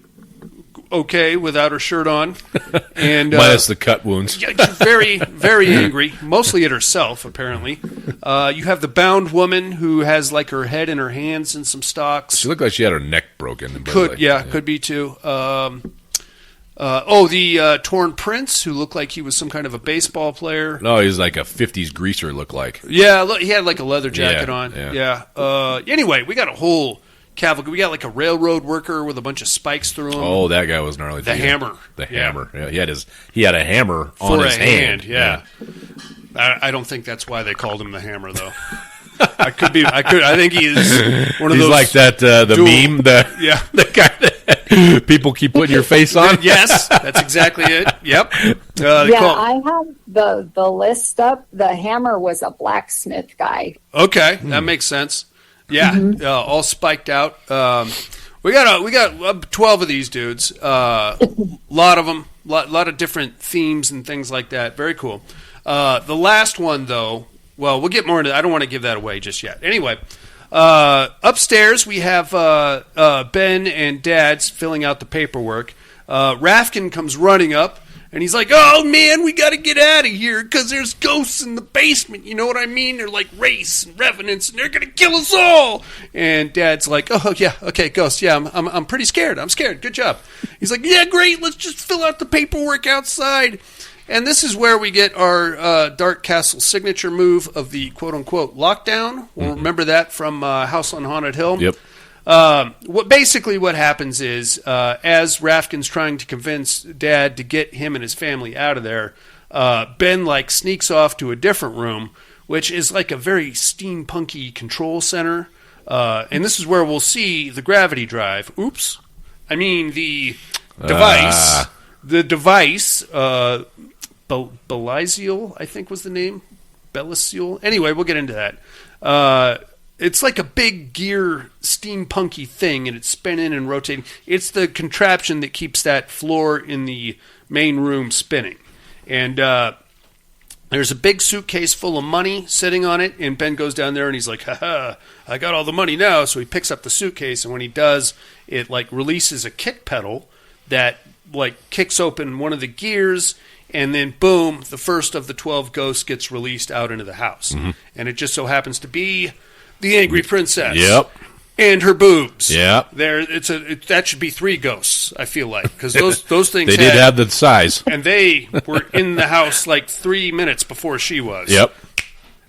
okay without her shirt on. And minus the cut wounds. Very, very angry. Mostly at herself, apparently. You have the bound woman who has like her head in her hands and some stocks. She looked like she had her neck broken. Could be too. The torn prince who looked like he was some kind of a baseball player. No, he was like a 50s greaser, looked like. Yeah, he had like a leather jacket on. Yeah. Anyway, we got a whole cavalcade. We got like a railroad worker with a bunch of spikes through him. Oh, that guy was gnarly. The hammer. The hammer. Yeah, he had a hammer on his hand. Yeah. I don't think that's why they called him the hammer, though. I think he's one of those. He's like that. The meme. The guy that people keep putting your face on. Yes, that's exactly it. Yep. I have the list up. The hammer was a blacksmith guy. Okay, that makes sense. Yeah, all spiked out. We got 12 of these dudes. Lot of them. Lot of different themes and things like that. Very cool. The last one, though. Well, we'll get more into. I don't want to give that away just yet. Anyway, upstairs we have Ben and Dad's filling out the paperwork. Rafkin comes running up. And he's like, oh, man, we got to get out of here because there's ghosts in the basement. You know what I mean? They're like wraiths and revenants, and they're going to kill us all. And Dad's like, oh, yeah, okay, ghosts. Yeah, I'm pretty scared. I'm scared. Good job. He's like, yeah, great. Let's just fill out the paperwork outside. And this is where we get our Dark Castle signature move of the quote-unquote lockdown. We'll remember that from House on Haunted Hill. Yep. What happens is, as Rafkin's trying to convince Dad to get him and his family out of there, Ben sneaks off to a different room, which is like a very steampunky control center. And this is where we'll see the gravity drive. Oops. I mean the device. The device, Belisiel, I think was the name. Belisiel. Anyway, we'll get into that. It's like a big gear steampunky thing, and it's spinning and rotating. It's the contraption that keeps that floor in the main room spinning. And there's a big suitcase full of money sitting on it, and Ben goes down there, and he's like, ha, I got all the money now. So he picks up the suitcase, and when he does, it releases a kick pedal that kicks open one of the gears, and then boom, the first of the 12 ghosts gets released out into the house. Mm-hmm. And it just so happens to be the angry princess. Yep. And her boobs. Yep. That should be 3 ghosts, I feel like. Because those things they did have the size. And they were in the house 3 minutes before she was. Yep.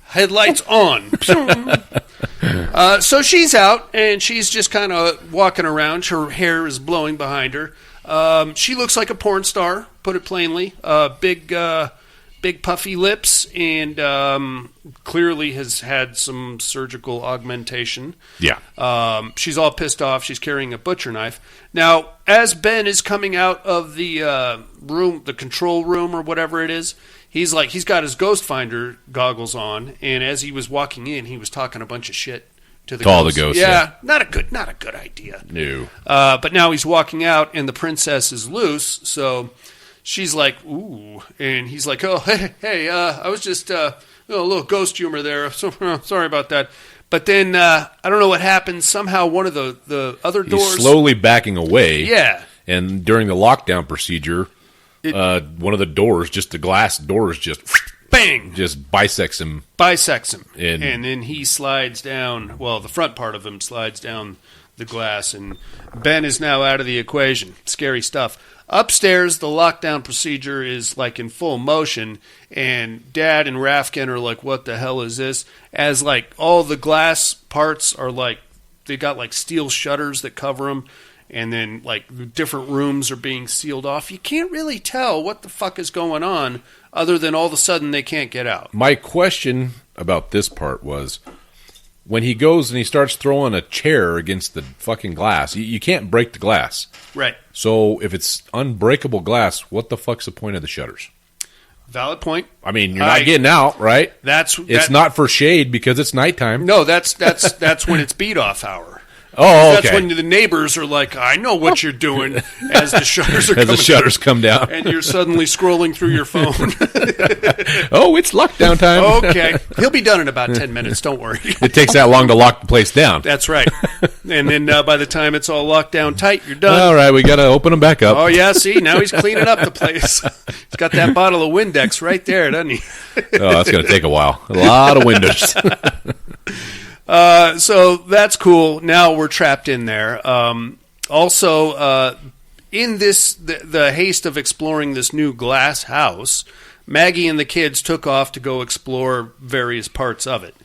Headlights on. So she's out, and she's just kind of walking around. Her hair is blowing behind her. She looks like a porn star, put it plainly. Big big puffy lips, and clearly has had some surgical augmentation. Yeah. She's all pissed off. She's carrying a butcher knife. Now, as Ben is coming out of the room, the control room or whatever it is, he's got his Ghost Finder goggles on, and as he was walking in, he was talking a bunch of shit to the all the ghosts. Yeah, not a good idea. No. But now he's walking out, and the princess is loose, so she's like, ooh. And he's like, oh, hey, I was just a little ghost humor there. So, sorry about that. But then, I don't know what happened. Somehow one of the other doors... He's slowly backing away. Yeah. And during the lockdown procedure, one of the doors, just the glass doors, just... Bang! Just bisects him. And then he slides down. Well, the front part of him slides down the glass, and Ben is now out of the equation. Scary stuff. Upstairs, the lockdown procedure is like in full motion, and Dad and Rafkin are like, what the hell is this? As like all the glass parts are like, they got like steel shutters that cover them, and then like the different rooms are being sealed off. You can't really tell what the fuck is going on other than all of a sudden they can't get out. My question about this part was, when he goes and he starts throwing a chair against the fucking glass, you can't break the glass. Right. So if it's unbreakable glass, what the fuck's the point of the shutters? Valid point. I mean, you're not getting out, right? It's not for shade because it's nighttime. No, that's when it's beat off hour. Oh, okay. That's when the neighbors are like, I know what you're doing, as the shutters are as the shutters come down. And you're suddenly scrolling through your phone. Oh, it's lockdown time. Okay. He'll be done in about 10 minutes, don't worry. It takes that long to lock the place down. That's right. And then by the time it's all locked down tight, you're done. All right, we got to open them back up. Oh, yeah, see, now he's cleaning up the place. He's got that bottle of Windex right there, doesn't he? Oh, that's going to take a while. A lot of windows. So that's cool. Now we're trapped in there. Also, in this, the haste of exploring this new glass house, Maggie and the kids took off to go explore various parts of it.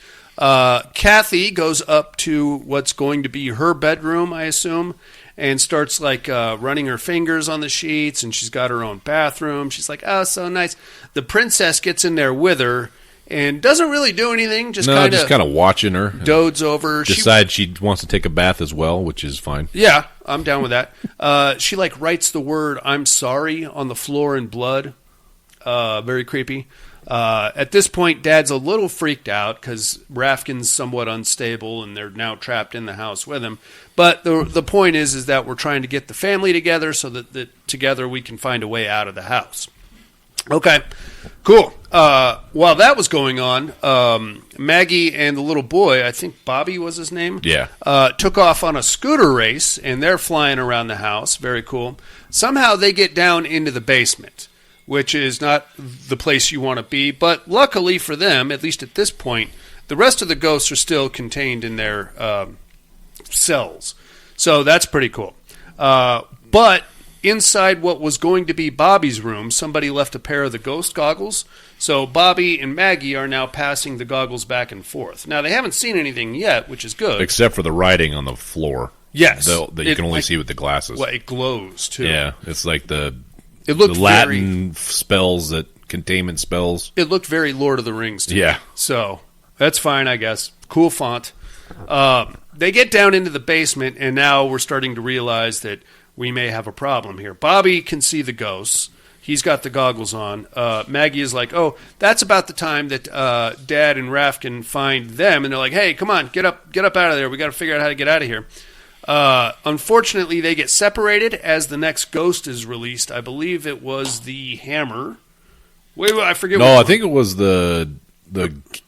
Kathy goes up to what's going to be her bedroom, I assume, and starts like running her fingers on the sheets, and she's got her own bathroom. She's like, oh, so nice. The princess gets in there with her and doesn't really do anything, just kind of watching her. Dodes over. Decides she wants to take a bath as well, which is fine. Yeah, I'm down with that. She like writes the word "I'm sorry" on the floor in blood. Very creepy. At this point, Dad's a little freaked out because Rafkin's somewhat unstable, and they're now trapped in the house with him. But the point is that we're trying to get the family together so that together we can find a way out of the house. Okay, cool. While that was going on, Maggie and the little boy, I think Bobby was his name, took off on a scooter race, and they're flying around the house. Very cool. Somehow they get down into the basement, which is not the place you want to be. But luckily for them, at least at this point, the rest of the ghosts are still contained in their cells. So that's pretty cool. But inside what was going to be Bobby's room, somebody left a pair of the ghost goggles. So Bobby and Maggie are now passing the goggles back and forth. Now, they haven't seen anything yet, which is good. Except for the writing on the floor. Yes. That you can only see with the glasses. Well, it glows, too. Yeah, it's like the very, Latin spells, containment spells. It looked very Lord of the Rings to me. Yeah. So that's fine, I guess. Cool font. They get down into the basement, and now we're starting to realize that we may have a problem here. Bobby can see the ghosts. He's got the goggles on. Maggie is like, oh, that's about the time that Dad and Rafkin find them, and they're like, hey, come on, get up out of there. We got to figure out how to get out of here. Unfortunately, they get separated as the next ghost is released. I believe it was the hammer. Wait, I forget. No, I think it was the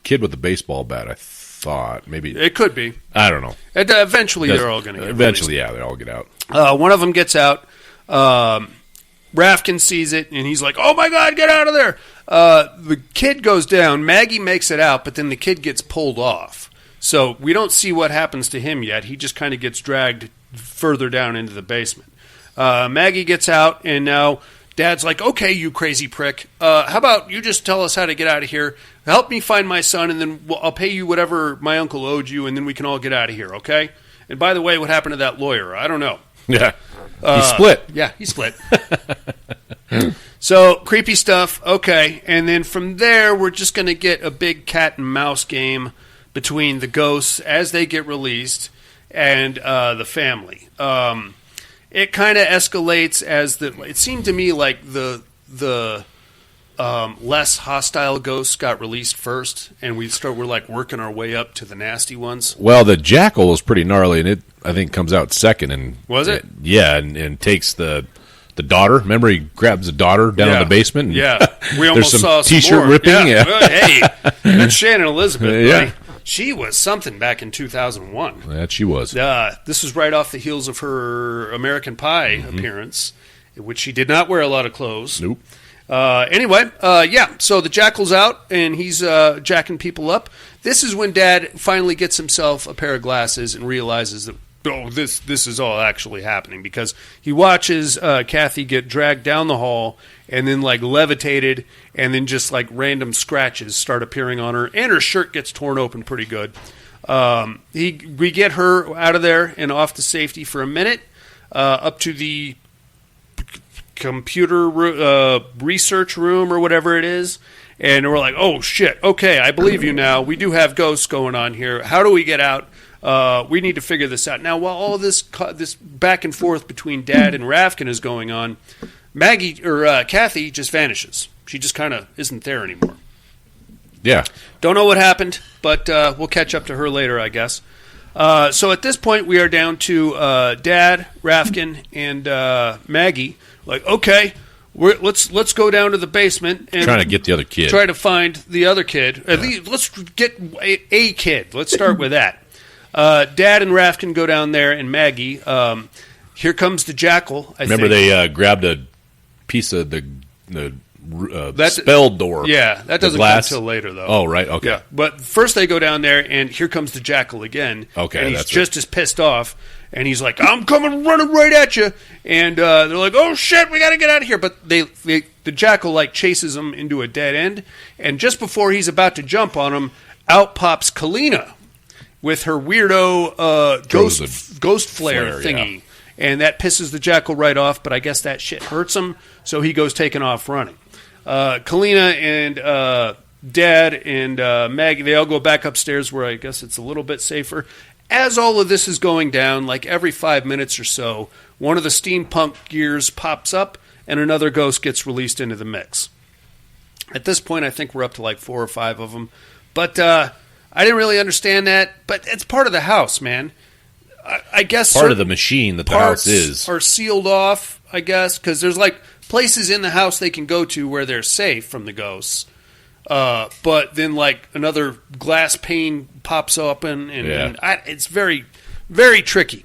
kid with the baseball bat. I thought maybe it could be. I don't know. Eventually, they're all going to get eventually, released. Yeah, they all get out. One of them gets out. Rafkin sees it, and he's like, oh, my God, get out of there. The kid goes down. Maggie makes it out, but then the kid gets pulled off. So we don't see what happens to him yet. He just kind of gets dragged further down into the basement. Maggie gets out, and now Dad's like, okay, you crazy prick. How about you just tell us how to get out of here? Help me find my son, and then I'll pay you whatever my uncle owed you, and then we can all get out of here, okay? And by the way, what happened to that lawyer? I don't know. Yeah. He split. Yeah, he split. So, creepy stuff, okay. And then from there, we're just going to get a big cat and mouse game between the ghosts as they get released and the family. It kind of escalates as it seemed to me like the less hostile ghosts got released first, and we're like working our way up to the nasty ones. Well, the jackal was pretty gnarly, and it, I think, comes out second. And was it? Yeah, and takes the daughter. Remember, he grabs the daughter down in the basement. And yeah, we almost some saw some T-shirt more. ripping. Yeah. Hey, that's Shannon Elizabeth. Yeah. Buddy. She was something back in 2001. That she was. This was right off the heels of her American Pie appearance, in which she did not wear a lot of clothes. Nope. Anyway, so the jackal's out, and he's jacking people up. This is when Dad finally gets himself a pair of glasses and realizes that, this is all actually happening, because he watches Kathy get dragged down the hall and then like levitated, and then just like random scratches start appearing on her, and her shirt gets torn open pretty good. We get her out of there and off to safety for a minute, up to the computer research room or whatever it is, and we're like, oh shit, okay, I believe you now. We do have ghosts going on here. How do we get out? We need to figure this out. Now, while all this back and forth between Dad and Rafkin is going on, Kathy just vanishes. She just kind of isn't there anymore. Yeah. Don't know what happened, but we'll catch up to her later, I guess. So at this point, we are down to Dad, Rafkin, and Maggie. Like, okay, let's go down to the basement and trying to get the other kid. Try to find the other kid. At least let's get a kid. Let's start with that. Dad and Rafkin go down there, and Maggie. Here comes the jackal. Remember, they grabbed a piece of the spell door. Yeah, that doesn't come until later, though. Oh, right, okay. Yeah, but first they go down there, and here comes the jackal again. Okay, and he's that's just as pissed off, and he's like, "I'm coming, running right at you!" And they're like, "Oh shit, we got to get out of here!" But the jackal like chases him into a dead end, and just before he's about to jump on him, out pops Kalina with her weirdo ghost flare thingy. Yeah. And that pisses the jackal right off, but I guess that shit hurts him, so he goes taking off running. Kalina and Dad and Maggie, they all go back upstairs where I guess it's a little bit safer. As all of this is going down, like every 5 minutes or so, one of the steampunk gears pops up and another ghost gets released into the mix. At this point, I think we're up to like 4 or 5 of them. But I didn't really understand that, but it's part of the house, man. I guess part of the machine that the house is are sealed off, I guess, because there's like places in the house they can go to where they're safe from the ghosts. But then like another glass pane pops open, and it's very, very tricky.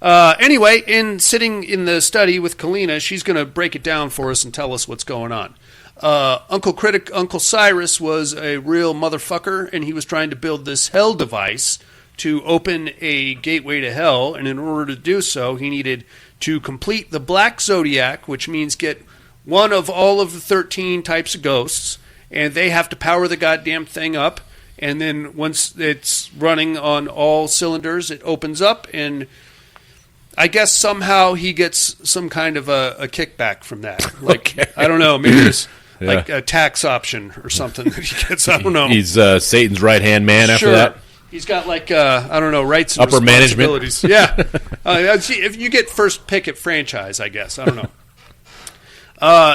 Anyway, sitting in the study with Kalina, she's going to break it down for us and tell us what's going on. Uncle Cyrus was a real motherfucker, and he was trying to build this hell device to open a gateway to hell, and in order to do so, he needed to complete the Black Zodiac, which means get one of all of the 13 types of ghosts, and they have to power the goddamn thing up, and then once it's running on all cylinders, it opens up, and I guess somehow he gets some kind of a kickback from that. Like, okay. I don't know, maybe there's like a tax option or something that he gets, I don't know. He's Satan's right-hand man after that? He's got like I don't know, rights and upper responsibilities. management. Yeah, if you get first pick at franchise, I guess I don't know.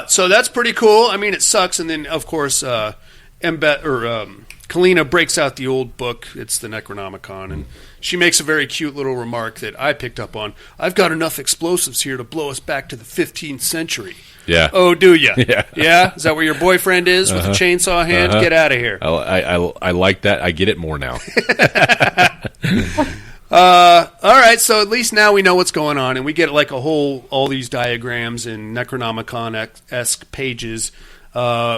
So that's pretty cool. I mean, it sucks, and then of course, Kalina breaks out the old book. It's the Necronomicon, and she makes a very cute little remark that I picked up on. I've got enough explosives here to blow us back to the 15th century. Yeah. Oh, do you? Yeah. Yeah? Is that where your boyfriend is with a chainsaw hand? Get out of here. I like that. I get it more now. All right, so at least now we know what's going on, and we get like all these diagrams and Necronomicon-esque pages.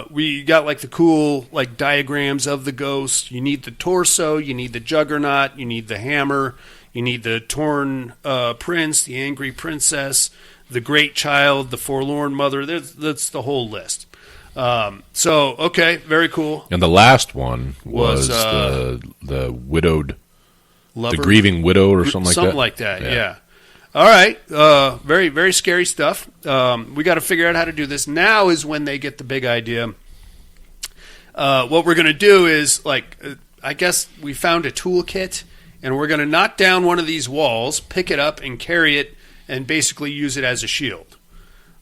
We got like the cool like diagrams of the ghost. You need the torso, you need the juggernaut, you need the hammer, you need the torn prince, the angry princess, the great child, the forlorn mother. That's the whole list. So, okay, very cool. And the last one was the widowed, lover, the grieving widow or something like that. Something like that, yeah. All right. Very, very scary stuff. We got to figure out how to do this. Now is when they get the big idea. What we're going to do is, I guess we found a toolkit, and we're going to knock down one of these walls, pick it up, and carry it, and basically use it as a shield.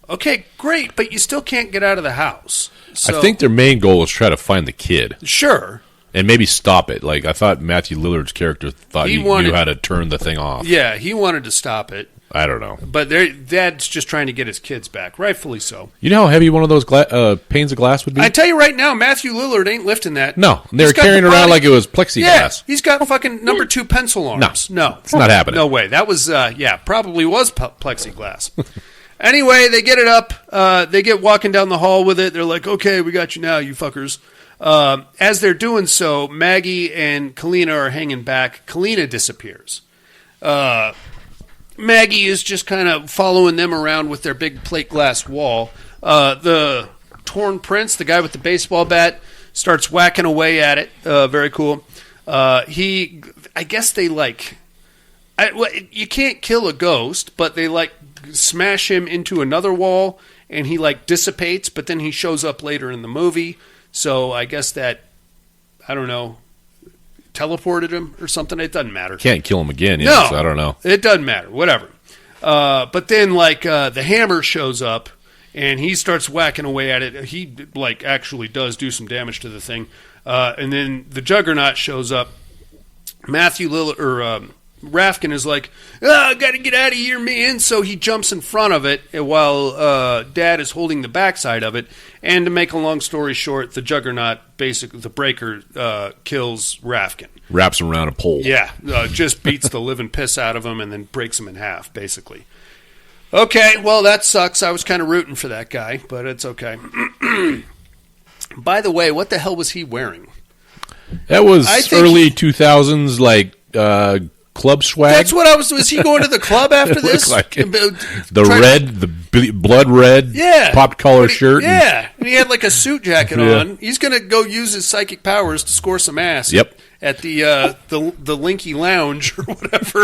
Okay, great, but you still can't get out of the house. So, I think their main goal was try to find the kid. Sure. And maybe stop it. Like, I thought Matthew Lillard's character thought he knew how to turn the thing off. Yeah, he wanted to stop it. I don't know. But Dad's just trying to get his kids back, rightfully so. You know how heavy one of those panes of glass would be? I tell you right now, Matthew Lillard ain't lifting that. No, they were carrying around like it was plexiglass. Yeah, he's got fucking number 2 pencil arms. No, it's not happening. No way. That was, probably was plexiglass. Anyway, they get it up. They get walking down the hall with it. They're like, okay, we got you now, you fuckers. As they're doing so, Maggie and Kalina are hanging back. Kalina disappears. Maggie is just kind of following them around with their big plate glass wall. The Torn Prince, the guy with the baseball bat, starts whacking away at it. Very cool. I guess they you can't kill a ghost, but they smash him into another wall, and he dissipates, but then he shows up later in the movie. So I guess that, I don't know, teleported him or something. It doesn't matter. Can't kill him again. No, Yes, I don't know. It doesn't matter. Whatever. But then the hammer shows up and he starts whacking away at it. He actually does do some damage to the thing. And then the Juggernaut shows up. Matthew Lillard or Rafkin is like, I got to get out of here, man. So he jumps in front of it while Dad is holding the backside of it. And to make a long story short, the Juggernaut, basically the Breaker, kills Rafkin. Wraps him around a pole. Yeah, just beats the living piss out of him and then breaks him in half, basically. Okay, well, that sucks. I was kind of rooting for that guy, but it's okay. By the way, what the hell was he wearing? That was early 2000s, club swag. That's what I was. Was he going to the club after this? Like the blood red, popped collar shirt. Yeah, and he had a suit jacket on. He's going to go use his psychic powers to score some ass. Yep. At the Linky Lounge or whatever.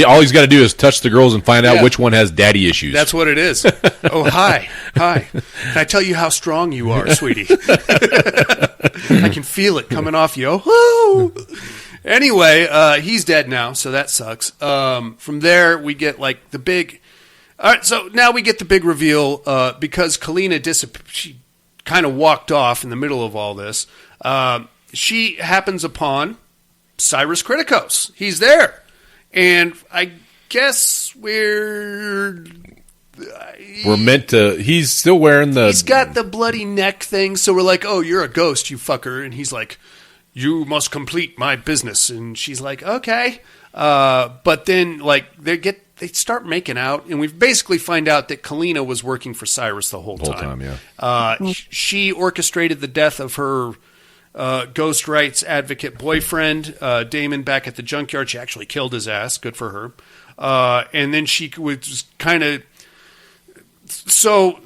All he's got to do is touch the girls and find out which one has daddy issues. That's what it is. Oh, hi. Can I tell you how strong you are, sweetie? I can feel it coming off you. Woo! Anyway, he's dead now, so that sucks. From there, we get the big. All right, so now we get the big reveal because Kalina she kind of walked off in the middle of all this. She happens upon Cyrus Kritikos. He's there, and I guess we're meant to. He's still wearing the. He's got the bloody neck thing, so we're like, "Oh, you're a ghost, you fucker," and he's like, "You must complete my business." And she's like, "Okay." But then, they start making out, and we basically find out that Kalina was working for Cyrus the whole time. She orchestrated the death of her ghost rights advocate boyfriend, Damon, back at the junkyard. She actually killed his ass. Good for her. And then she was kind of... So,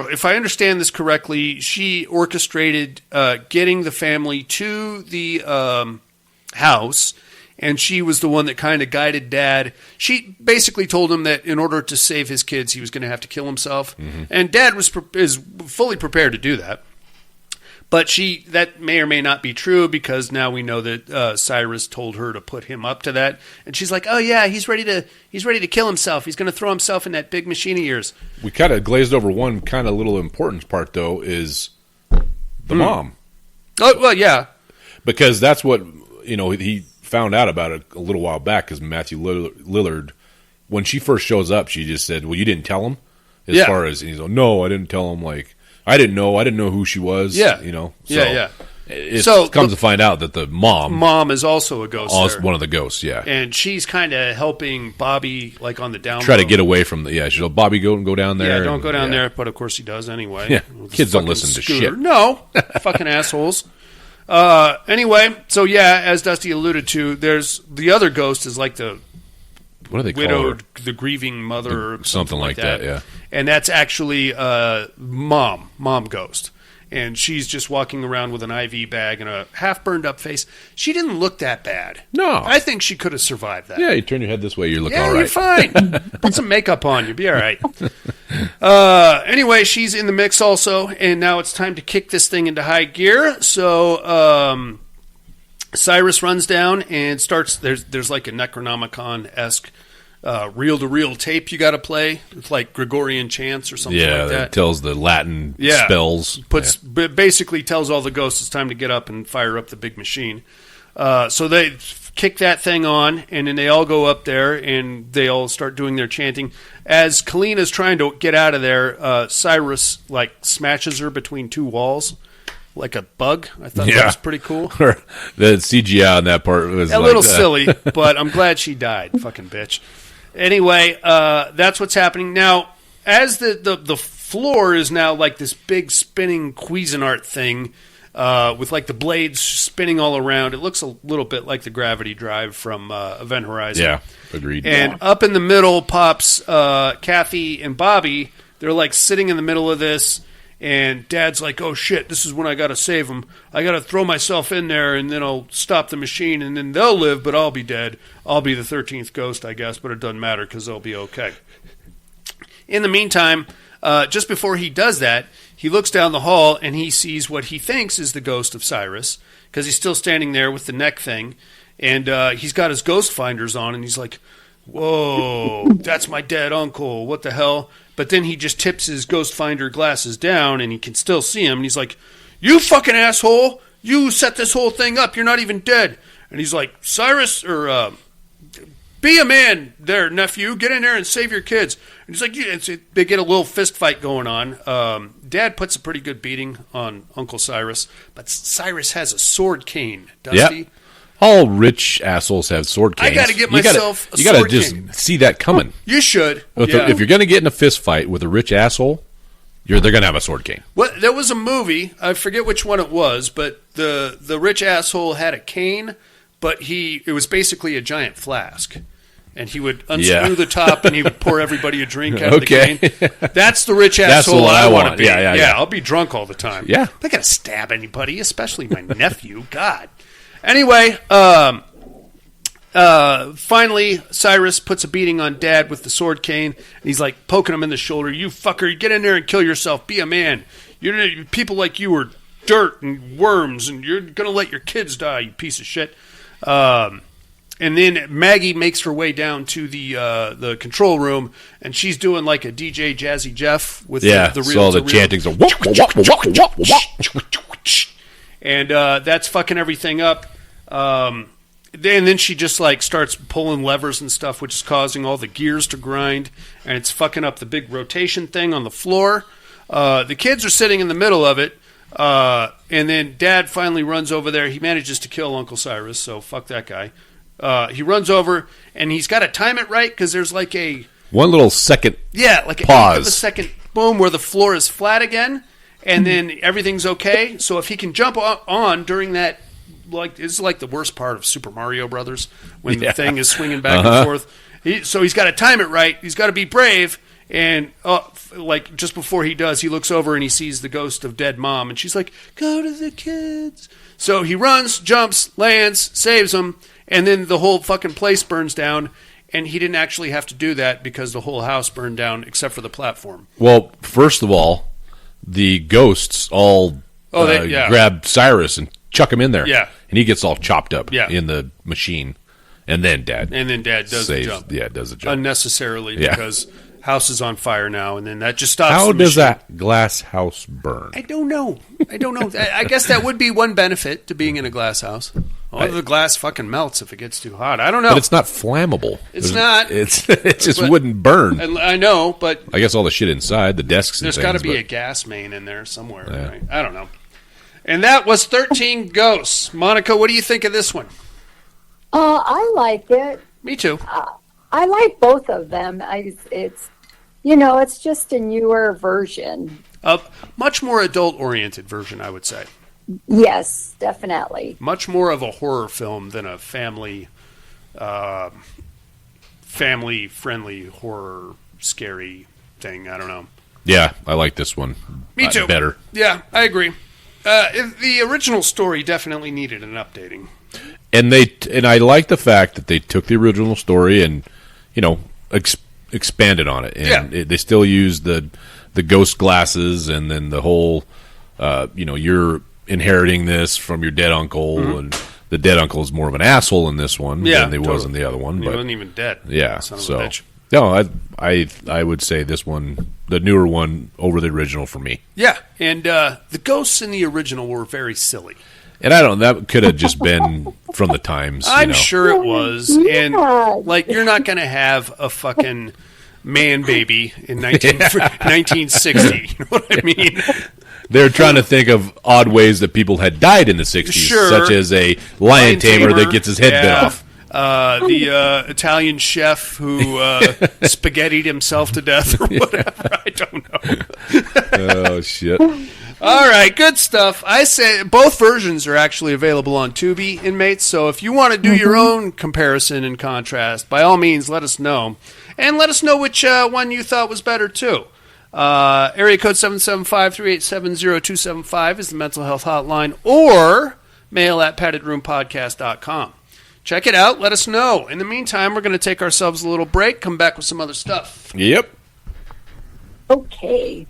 if I understand this correctly, she orchestrated getting the family to the house, and she was the one that kind of guided Dad. She basically told him that in order to save his kids, he was going to have to kill himself. Mm-hmm. And Dad is fully prepared to do that. But that may or may not be true because now we know that Cyrus told her to put him up to that, and she's like, "Oh yeah, he's ready to kill himself. He's going to throw himself in that big machine of yours." We kind of glazed over one kind of little important part though is the mom. Oh well, yeah, because that's what he found out about it a little while back. Because Matthew Lillard, when she first shows up, she just said, "Well, you didn't tell him." And he's like, "No, I didn't tell him." I didn't know who she was. Yeah. So It comes to find out that the mom is also a ghost. Also one of the ghosts, yeah. And she's kind of helping Bobby, on the down. Try to get away from she's like, Bobby, go down there. Yeah, don't go down there. But of course he does anyway. Yeah, kids don't listen to shit. No, fucking assholes. Anyway, so as Dusty alluded to, there's the other ghost is the what do they widowed, call her? The grieving mother, or something like that. Yeah, and that's actually mom ghost. and she's just walking around with an IV bag and a half-burned-up face. She didn't look that bad. No. I think she could have survived that. Yeah, you turn your head this way, you look all right. Yeah, you're fine. Put some makeup on, you'll be all right. Anyway, she's in the mix also, and now it's time to kick this thing into high gear. So Cyrus runs down and starts. There's like a Necronomicon-esque reel-to-reel tape you got to play. It's like Gregorian chants or something like that. Yeah, it tells the Latin spells. Basically tells all the ghosts it's time to get up and fire up the big machine. So they kick that thing on, and then they all go up there, and they all start doing their chanting. As Kalina's trying to get out of there, Cyrus like smashes her between two walls like a bug. I thought that was pretty cool. The CGI on that part was a little silly, but I'm glad she died. Fucking bitch. Anyway, that's what's happening now. As the floor is now like this big spinning Cuisinart thing with like the blades spinning all around. It looks a little bit like the gravity drive from Event Horizon. Yeah, agreed. And up in the middle pops Kathy and Bobby. They're like sitting in the middle of this. And Dad's like, oh, shit, this is when I got to save them. I got to throw myself in there, and then I'll stop the machine, and then they'll live, but I'll be dead. I'll be the 13th ghost, I guess, but it doesn't matter because they'll be okay. In the meantime, just before he does that, he looks down the hall, and he sees what he thinks is the ghost of Cyrus because he's still standing there with the neck thing, and he's got his ghost finders on, and he's like, whoa, that's my dead uncle. What the hell? But then he just tips his ghost finder glasses down, and he can still see him. And he's like, you fucking asshole. You set this whole thing up. You're not even dead. And he's like, Cyrus, or be a man there, nephew. Get in there and save your kids. And he's like, they get a little fist fight going on. Dad puts a pretty good beating on Uncle Cyrus. But Cyrus has a sword cane, does he? All rich assholes have sword canes. I got to get myself a sword cane. You got to just see that coming. You should. If you're going to get in a fist fight with a rich asshole, they're going to have a sword cane. Well, there was a movie. I forget which one it was, but the rich asshole had a cane, but it was basically a giant flask. And he would unscrew the top, and he would pour everybody a drink out of the cane. That's the rich asshole I want to be. Yeah, I'll be drunk all the time. Yeah. I'm not going to stab anybody, especially my nephew. God. Anyway, finally, Cyrus puts a beating on Dad with the sword cane, and he's like poking him in the shoulder. You fucker, get in there and kill yourself. Be a man. People like you are dirt and worms, and you're going to let your kids die, you piece of shit. And then Maggie makes her way down to the control room, and she's doing like a DJ Jazzy Jeff with the real. So all the chanting's and that's fucking everything up. And then she just like starts pulling levers and stuff, which is causing all the gears to grind, and it's fucking up the big rotation thing on the floor. The kids are sitting in the middle of it, and then Dad finally runs over there. He manages to kill Uncle Cyrus, so fuck that guy. He runs over, and he's got to time it right because there's like one little second like pause. A second boom where the floor is flat again, and then everything's okay. So if he can jump on during that, like it's like the worst part of Super Mario Brothers when the thing is swinging back and forth. He's got to time it right. He's got to be brave. And like just before he does, he looks over and he sees the ghost of dead mom, and she's like, "Go to the kids." So he runs, jumps, lands, saves them, and then the whole fucking place burns down. And he didn't actually have to do that because the whole house burned down except for the platform. Well, first of all, the ghosts all grab Cyrus and chuck him in there. Yeah. And he gets all chopped up in the machine. And then Dad. Does the jump. Yeah, does the jump. Unnecessarily because house is on fire now, and then that just stops. How does that glass house burn? I don't know. I guess that would be one benefit to being in a glass house. The glass fucking melts if it gets too hot. I don't know. But it's not flammable. It's not. It just wouldn't burn. I know, but I guess all the shit inside, the desks and there's got to be a gas main in there somewhere. Yeah. Right? I don't know. And that was 13 Ghosts. Monica, what do you think of this one? I like it. Me too. I like both of them. It's just a newer version. A much more adult-oriented version, I would say. Yes, definitely. Much more of a horror film than a family-friendly horror scary thing. I don't know. Yeah, I like this one. Me too. Better. Yeah, I agree. The original story definitely needed an updating. And I like the fact that they took the original story and, expanded on it. And they still used the ghost glasses, and then the whole, you're inheriting this from your dead uncle, and the dead uncle is more of an asshole in this one than he was in the other one. He wasn't even dead. Yeah, Son of a so bitch. no, I would say this one, the newer one, over the original for me. Yeah, and the ghosts in the original were very silly. And I don't know, that could have just been from the times. I'm sure it was. And, you're not going to have a fucking man baby in 1960. You know what I mean? They're trying to think of odd ways that people had died in the 60s, such as a lion tamer that gets his head bit off. The Italian chef who spaghettied himself to death or whatever. I don't know. Oh, shit. All right, good stuff. I say both versions are actually available on Tubi, inmates, so if you want to do your own comparison and contrast, by all means, let us know. And let us know which one you thought was better, too. Area code 775-387-0275 is the mental health hotline, or mail at paddedroompodcast.com. Check it out. Let us know. In the meantime, we're going to take ourselves a little break, come back with some other stuff. Yep. Okay.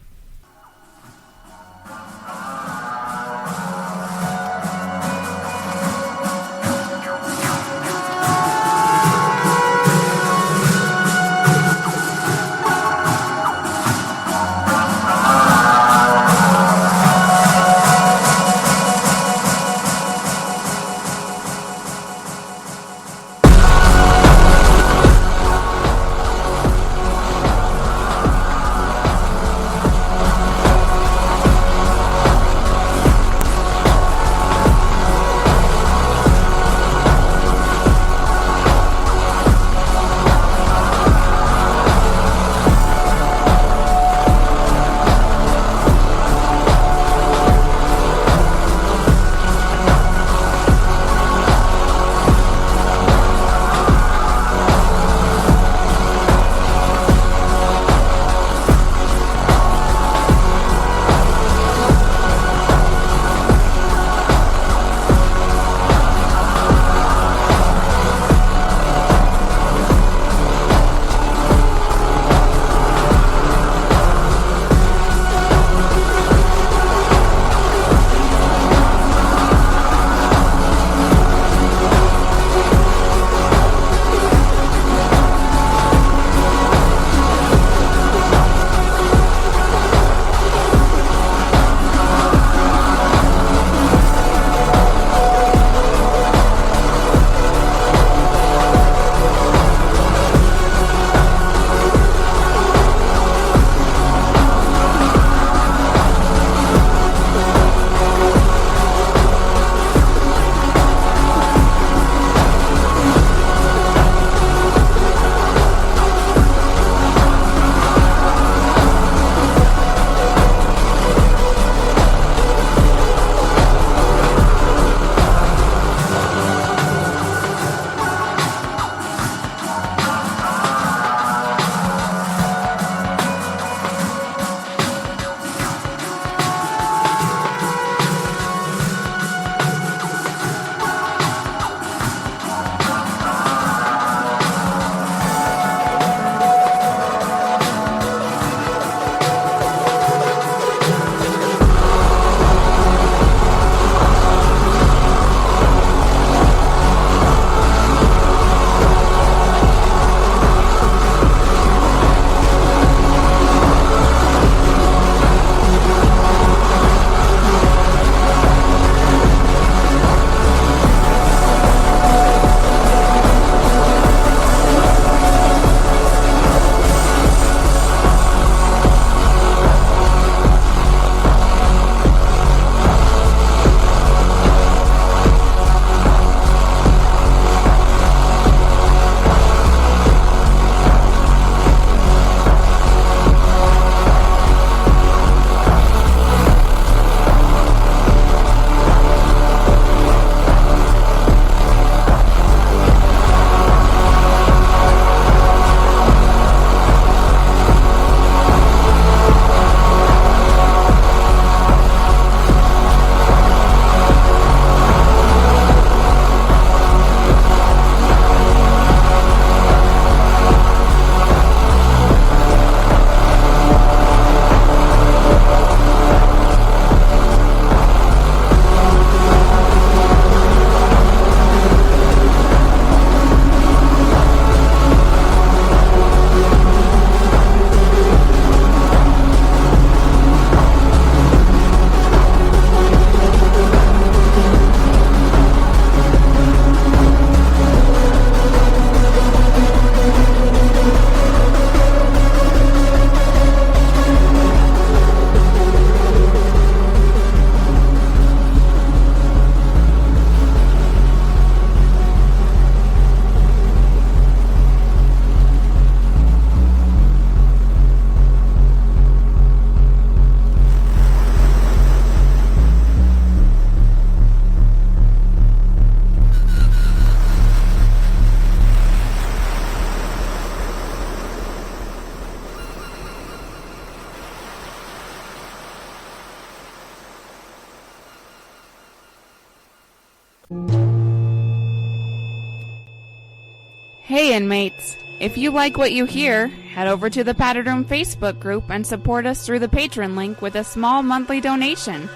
Hey inmates, if you like what you hear, head over to the Padded Room Facebook group and support us through the Patreon link with a small monthly donation.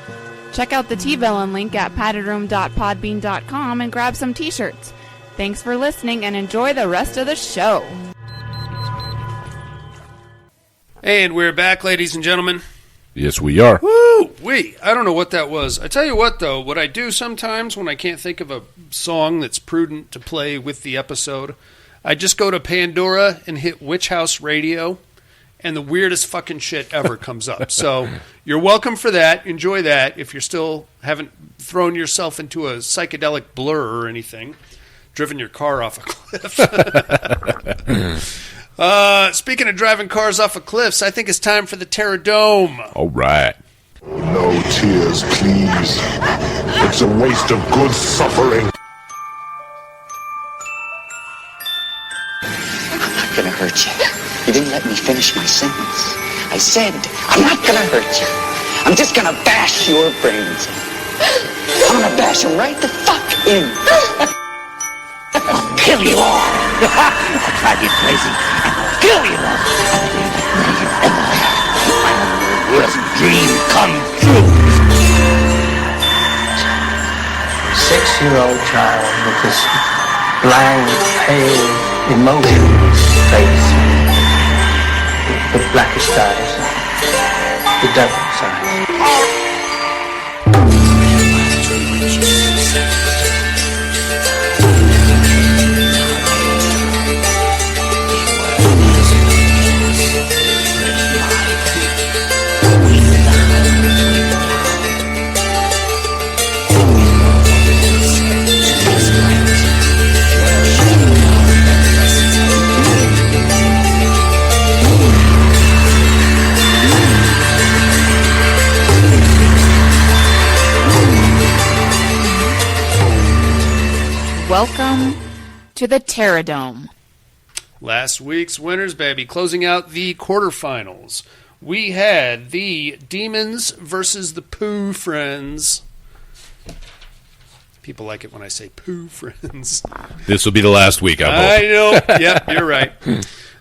Check out the T-Villain link at paddedroom.podbean.com and grab some t-shirts. Thanks for listening and enjoy the rest of the show. And we're back, ladies and gentlemen. Yes, we are. Woo-wee. I don't know what that was. I tell you what, though, what I do sometimes when I can't think of a song that's prudent to play with the episode, I just go to Pandora and hit Witch House Radio, and the weirdest fucking shit ever comes up. So you're welcome for that. Enjoy that if you're still haven't thrown yourself into a psychedelic blur or anything, driven your car off a cliff. Speaking of driving cars off of cliffs, I think it's time for the Terradome. All right. No tears, please. It's a waste of good suffering. I'm not gonna hurt you. You didn't let me finish my sentence. I said, I'm not gonna hurt you. I'm just gonna bash your brains. I'm gonna bash them right the fuck in. I'll kill you all. I'll drive you crazy. I'll kill you all. My worst dream come true. 6-year-old child with this blank, pale, emotionless face, with blackish eyes, the devil's eyes. Welcome to the Terradome. Last week's winners, baby. Closing out the quarterfinals. We had the Demons versus the Pooh Friends. People like it when I say Pooh Friends. This will be the last week, I know. Yep, you're right.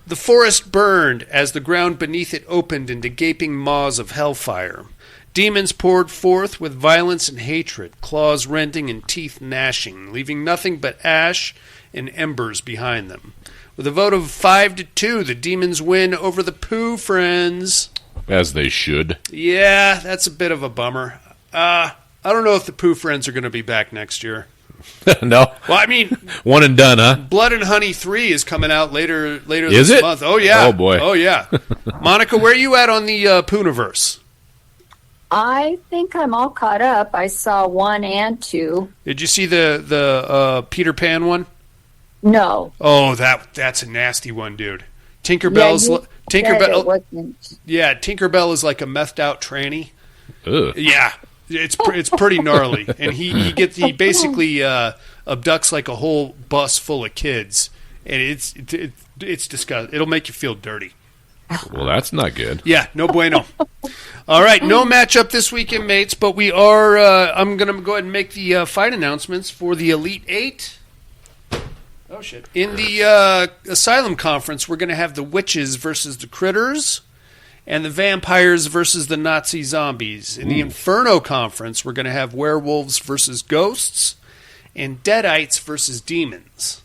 The forest burned as the ground beneath it opened into gaping maws of hellfire. Demons poured forth with violence and hatred, claws rending and teeth gnashing, leaving nothing but ash and embers behind them. With a vote of 5-2, the Demons win over the Pooh Friends. As they should. Yeah, that's a bit of a bummer. I don't know if the Pooh Friends are going to be back next year. No? Well, I mean... One and done, huh? Blood and Honey 3 is coming out later is this it? month. Oh, yeah. Oh, boy. Oh, yeah. Monica, where are you at on the Poohniverse? I think I'm all caught up. I saw 1 and 2. Did you see the Peter Pan one? No. Oh, that's a nasty one, dude. Tinkerbell's Tinkerbell is like a methed out tranny. Ugh. Yeah, it's pretty gnarly, and he basically abducts like a whole bus full of kids, and it's disgusting. It'll make you feel dirty. Well, that's not good. Yeah, no bueno. All right, no matchup this weekend, mates, but we are. I'm going to go ahead and make the fight announcements for the Elite Eight. Oh, shit. In the Asylum Conference, we're going to have the Witches versus the Critters, and the Vampires versus the Nazi Zombies. In the Inferno Conference, we're going to have Werewolves versus Ghosts, and Deadites versus Demons.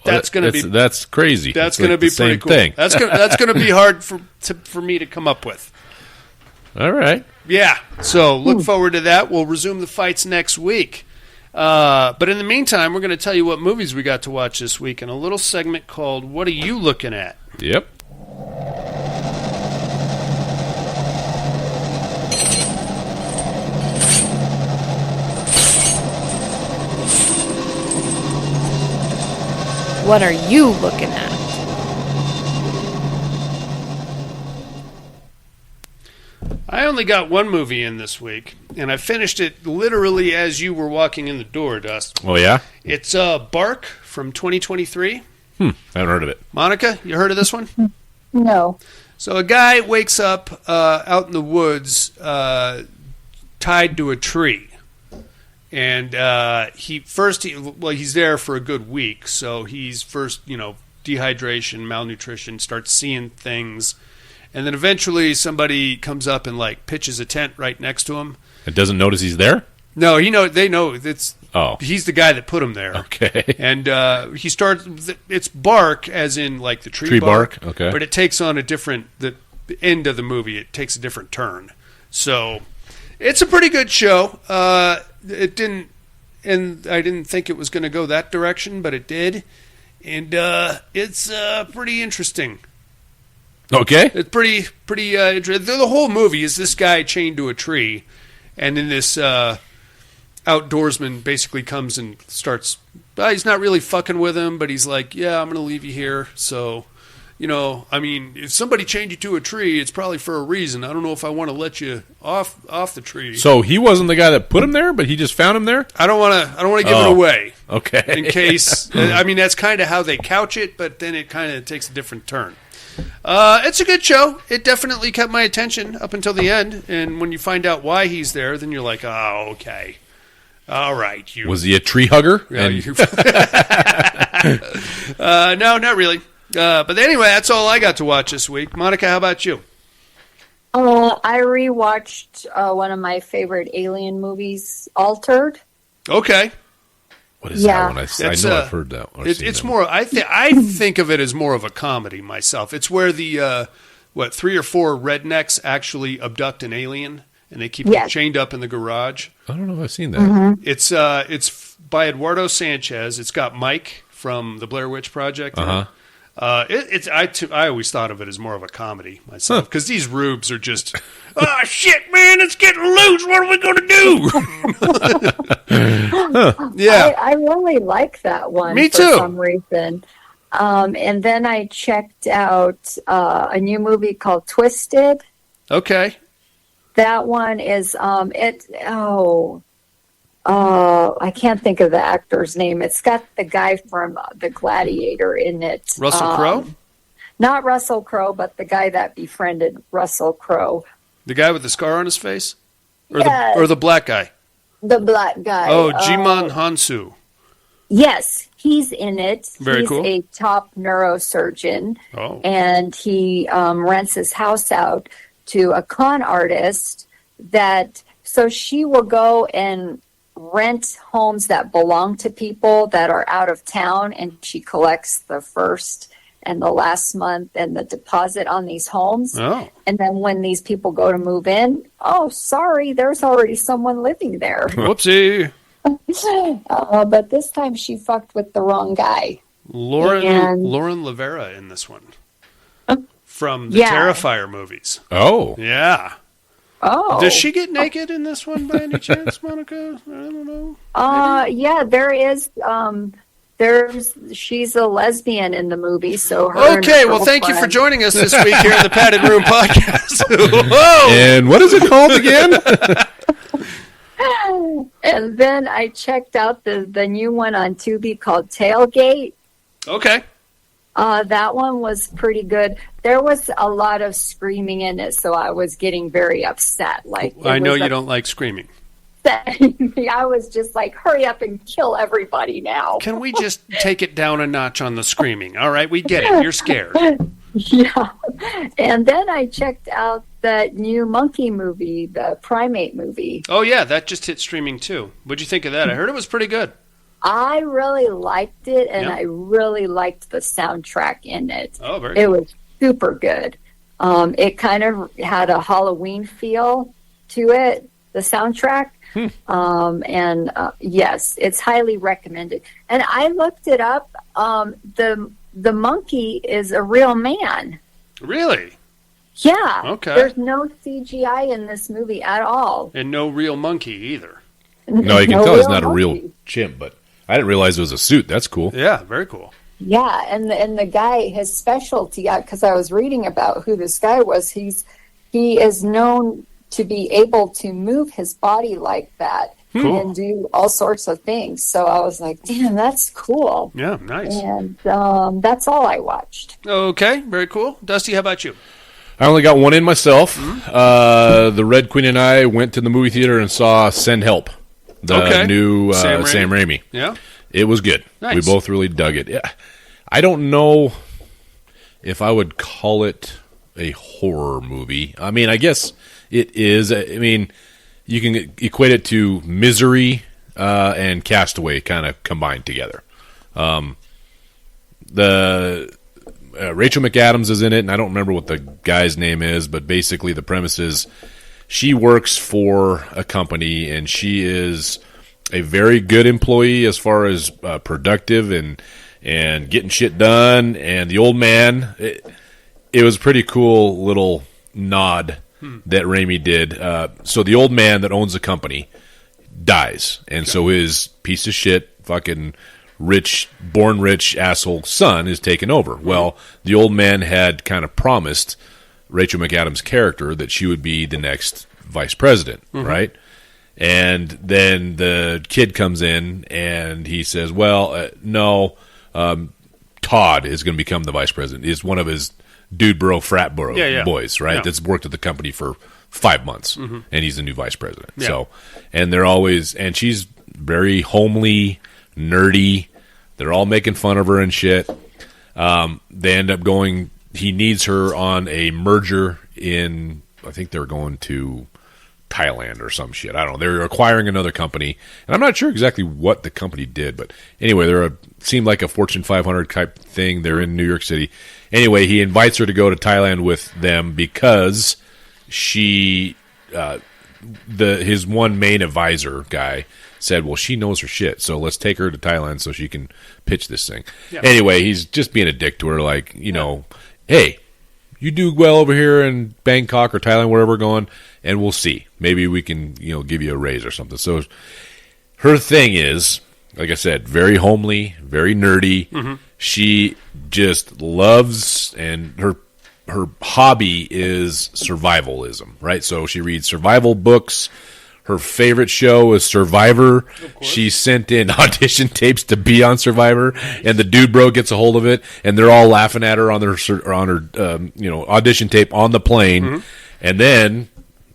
That's going to be that's crazy. That's going to be pretty cool. Thing. That's going to be hard for me to come up with. All right. Yeah. So look forward to that. We'll resume the fights next week. But in the meantime, we're going to tell you what movies we got to watch this week in a little segment called "What Are You Looking At?" Yep. What are you looking at? I only got one movie in this week, and I finished it literally as you were walking in the door, Dust. Oh, yeah? It's Bark from 2023. I haven't heard of it. Monica, you heard of this one? No. So a guy wakes up out in the woods tied to a tree. And he's there for a good week. So he's first, dehydration, malnutrition, starts seeing things. And then eventually somebody comes up and like pitches a tent right next to him. And doesn't notice he's there? No, they know it's. Oh, he's the guy that put him there. Okay. And he starts. It's bark, as in like the tree bark. Okay. But it takes on the end of the movie. It takes a different turn. So it's a pretty good show. It didn't, and I didn't think it was going to go that direction, but it did, and it's pretty interesting. Okay. It's pretty interesting. The whole movie is this guy chained to a tree, and then this outdoorsman basically comes and starts. He's not really fucking with him, but he's like, "Yeah, I'm going to leave you here." So, if somebody chained you to a tree, it's probably for a reason. I don't know if I want to let you off the tree. So he wasn't the guy that put him there, but he just found him there. I don't want to give it away. Okay. In case, that's kind of how they couch it, but then it kind of takes a different turn. It's a good show. It definitely kept my attention up until the end, and when you find out why he's there, then you're like, "Oh, okay, all right." Was he a tree hugger? No, not really. But anyway, that's all I got to watch this week. Monica, how about you? I rewatched one of my favorite Alien movies, Altered. Okay. What is that one? I know I've heard that one. It's more. I think of it as more of a comedy myself. It's where the 3 or 4 rednecks actually abduct an alien and they keep it chained up in the garage. I don't know if I've seen that. Mm-hmm. It's by Eduardo Sanchez. It's got Mike from the Blair Witch Project. Uh-huh. I always thought of it as more of a comedy myself because these rubes are just, oh shit, man, it's getting loose. What are we going to do? Yeah, I really like that one. Me for too. some reason. And then I checked out a new movie called Twisted. Okay. That one is I can't think of the actor's name. It's got the guy from The Gladiator in it. Russell Crowe? Not Russell Crowe, but the guy that befriended Russell Crowe. The guy with the scar on his face? Yes. Or the black guy? The black guy. Oh, Jimon Hansu. Yes, he's in it. Very cool. He's a top neurosurgeon. Oh. And he rents his house out to a con artist so she will go and rent homes that belong to people that are out of town, and she collects the first and the last month and the deposit on these homes. Oh. And then when these people go to move in, oh, sorry, there's already someone living there. Whoopsie. But this time she fucked with the wrong guy. Lauren Lavera in this one. From the Terrifier movies. Oh. Yeah. Oh. Does she get naked in this one by any chance, Monica? I don't know. Yeah, there is. She's a lesbian in the movie, so her okay, well, thank you for joining us this week here in the Padded Room Podcast. Whoa! And what is it called again? And then I checked out the new one on Tubi called Tailgate. Okay. That one was pretty good. There was a lot of screaming in it, so I was getting very upset. I know you don't like screaming. I was just like, hurry up and kill everybody now. Can we just take it down a notch on the screaming? All right, we get it. You're scared. Yeah. And then I checked out that new monkey movie, the primate movie. Oh, yeah, that just hit streaming too. What'd you think of that? I heard it was pretty good. I really liked it, and I really liked the soundtrack in it. Oh, very It cool. was super good. It kind of had a Halloween feel to it, the soundtrack. Yes, it's highly recommended. And I looked it up. The monkey is a real man. Really? Yeah. Okay. There's no CGI in this movie at all. And no real monkey either. No, you can tell he's not a real chimp, but I didn't realize it was a suit. That's cool. Yeah, very cool. Yeah, and the guy, his specialty, because I was reading about who this guy was, he is known to be able to move his body like that and do all sorts of things. So I was like, damn, that's cool. Yeah, nice. And that's all I watched. Okay, very cool. Dusty, how about you? I only got one in myself. The Red Queen and I went to the movie theater and saw Send Help. The new Sam Raimi. Yeah. It was good. Nice. We both really dug it. Yeah. I don't know if I would call it a horror movie. I mean, I guess it is. I mean, you can equate it to Misery and Castaway kind of combined together. The Rachel McAdams is in it, and I don't remember what the guy's name is, but basically the premise is she works for a company, and she is a very good employee as far as productive and getting shit done. And the old man, it was a pretty cool little nod that Raimi did. So the old man that owns the company dies, and so his piece of shit, fucking born rich asshole son is taken over. Well, the old man had kind of promised Rachel McAdams' character that she would be the next vice president, right? And then the kid comes in and he says, well, no, Todd is going to become the vice president. He's one of his dude bro frat bro boys, right? Yeah. That's worked at the company for 5 months, and he's the new vice president. Yeah. So, and they're always, and she's very homely, nerdy. They're all making fun of her and shit. They end up going, he needs her on a merger in, I think they're going to Thailand or some shit. I don't know. They're acquiring another company, and I'm not sure exactly what the company did, but anyway, seemed like a Fortune 500 type thing. They're in New York City. Anyway, he invites her to go to Thailand with them because his one main advisor guy said, well, she knows her shit, so let's take her to Thailand so she can pitch this thing. Yeah. Anyway, he's just being a dick to her, like, you know, hey, you do well over here in Bangkok or Thailand, wherever we're going, and we'll see. Maybe we can, give you a raise or something. So her thing is, like I said, very homely, very nerdy. She just loves, and her hobby is survivalism, right? So she reads survival books. Her favorite show is Survivor. She sent in audition tapes to be on Survivor, and the dude bro gets a hold of it, and they're all laughing at her on her audition tape on the plane, and then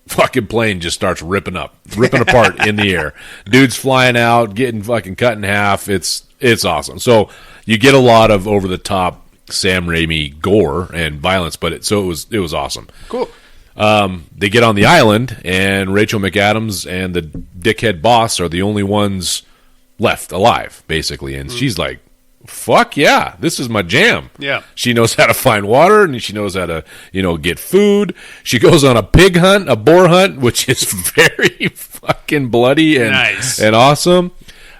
fucking plane just starts ripping apart in the air. Dude's flying out, getting fucking cut in half. It's awesome. So you get a lot of over the top Sam Raimi gore and violence, but it was awesome. Cool. They get on the island, and Rachel McAdams and the dickhead boss are the only ones left alive, basically. And she's like, fuck yeah, this is my jam. Yeah. She knows how to find water, and she knows how to, get food. She goes on a boar hunt, which is very fucking bloody and nice. And awesome.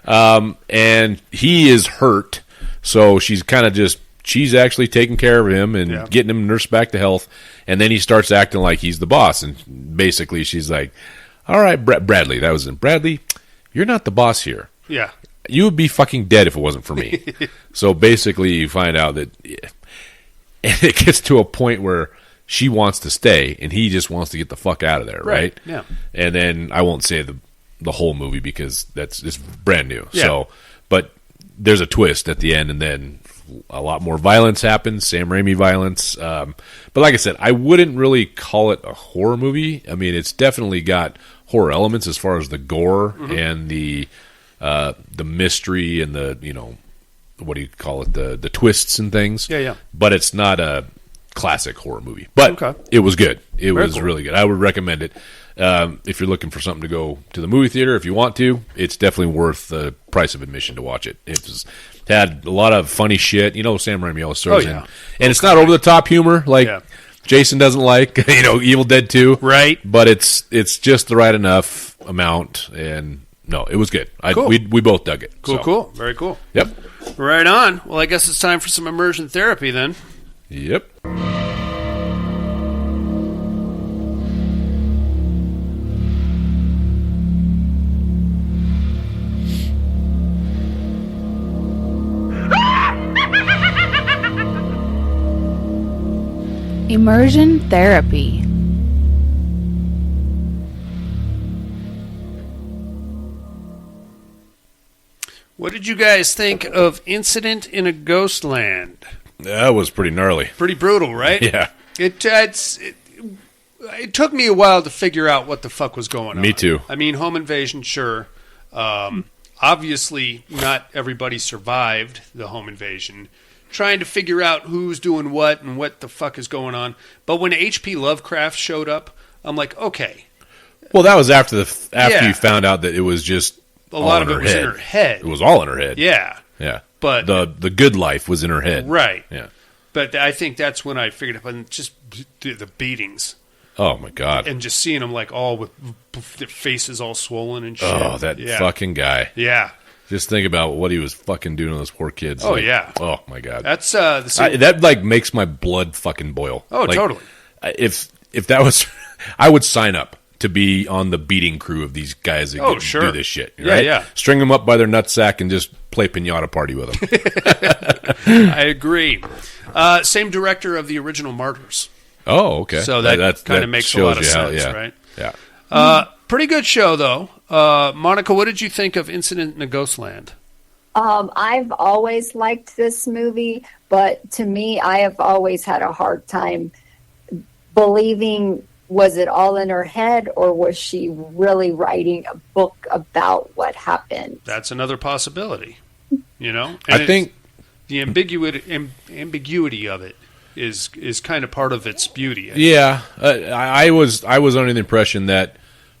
And he is hurt, so she's kind of she's actually taking care of him and getting him nursed back to health. And then he starts acting like he's the boss. And basically she's like, all right, Bradley, that was him. Bradley, you're not the boss here. Yeah. You would be fucking dead if it wasn't for me. So basically you find out that and it gets to a point where she wants to stay and he just wants to get the fuck out of there, right? Yeah. And then I won't say the whole movie because it's brand new. Yeah. So, but there's a twist at the end, and then a lot more violence happens, Sam Raimi violence. But like I said, I wouldn't really call it a horror movie. I mean, it's definitely got horror elements as far as the gore and the mystery and the, what do you call it, the twists and things. Yeah. But it's not a classic horror movie. But it was good. It was cool. Really good. I would recommend it. If you're looking for something to go to the movie theater, if you want to, it's definitely worth the price of admission to watch it. It's had a lot of funny shit. Sam Raimi always throws in. And it's not over-the-top humor like Jason doesn't like, Evil Dead 2. Right. But it's just the right enough amount, and no, it was good. Cool. We both dug it. Cool. Very cool. Yep. Right on. Well, I guess it's time for some immersion therapy then. Yep. Immersion therapy. What did you guys think of Incident in a Ghost Land? That was pretty gnarly. Pretty brutal, right? Yeah. It took me a while to figure out what the fuck was going on. Me too. I mean, home invasion, sure. Obviously, not everybody survived the home invasion. Trying to figure out who's doing what and what the fuck is going on. But when H.P. Lovecraft showed up, I'm like, okay. Well, that was after you found out that it was just a lot of it was in her head. It was all in her head. Yeah. Yeah. But the good life was in her head. Right. Yeah. But I think that's when I figured out, and just the beatings. Oh, my God. And just seeing them like all with their faces all swollen and shit. Oh, that fucking guy. Yeah. Just think about what he was fucking doing to those poor kids. Oh, yeah. Oh, my God. That's the same. That, like, makes my blood fucking boil. Oh, like, totally. If that was... I would sign up to be on the beating crew of these guys that do this shit. Right? Yeah. String them up by their nutsack and just play pinata party with them. I agree. Same director of the original Martyrs. Oh, okay. So that kind of makes a lot of sense, right? Yeah. Pretty good show, though. Monica, what did you think of Incident in a Ghostland? I've always liked this movie, but to me, I have always had a hard time believing, was it all in her head, or was she really writing a book about what happened? That's another possibility, you know? And I think the ambiguity of it is kind of part of its beauty. Yeah. I was under the impression that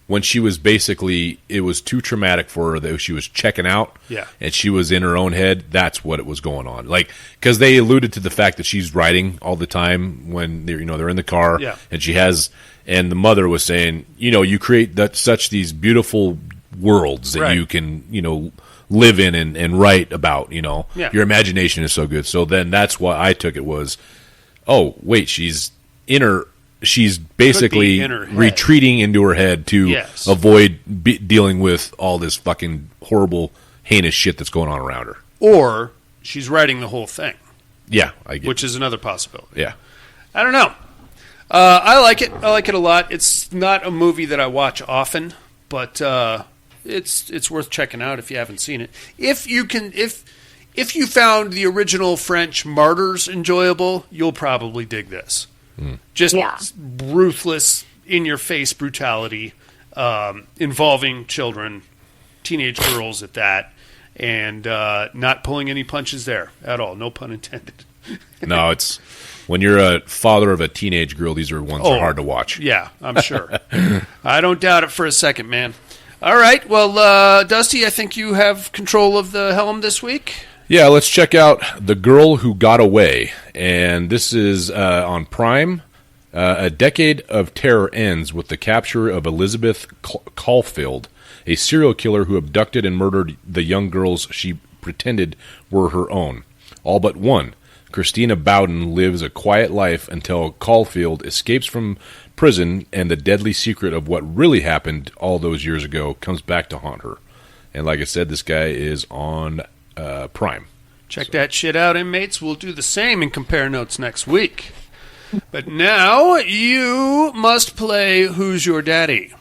when she was basically, it was too traumatic for her that she was checking out, and she was in her own head. That's what it was going on. Like, because they alluded to the fact that she's writing all the time when they're in the car, and she has, and the mother was saying, you create these beautiful worlds that you can, live in and write about. Your imagination is so good. So then that's why I took it was, oh wait, she's basically retreating into her head to avoid dealing with all this fucking horrible, heinous shit that's going on around her. Or she's writing the whole thing. Yeah, I get which is another possibility. Yeah. I don't know. I like it. I like it a lot. It's not a movie that I watch often, but it's worth checking out if you haven't seen it. If you found the original French Martyrs enjoyable, you'll probably dig this. Just ruthless, in-your-face brutality involving children, teenage girls at that, and not pulling any punches there at all. No pun intended. No, it's when you're a father of a teenage girl, these are ones that are hard to watch. Yeah, I'm sure. I don't doubt it for a second, man. All right, well, Dusty, I think you have control of the helm this week. Yeah, let's check out The Girl Who Got Away. And this is on Prime. A decade of terror ends with the capture of Elizabeth Caulfield, a serial killer who abducted and murdered the young girls she pretended were her own. All but one. Christina Bowden lives a quiet life until Caulfield escapes from prison, and the deadly secret of what really happened all those years ago comes back to haunt her. And like I said, this guy is on Prime. Check that shit out, inmates. We'll do the same and compare notes next week. But now you must play Who's Your Daddy?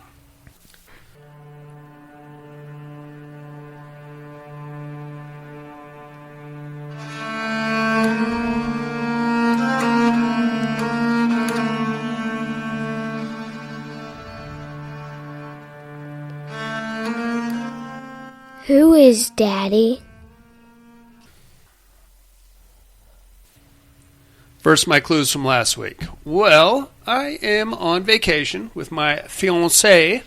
Who is Daddy? First, my clues from last week. Well, I am on vacation with my fiancée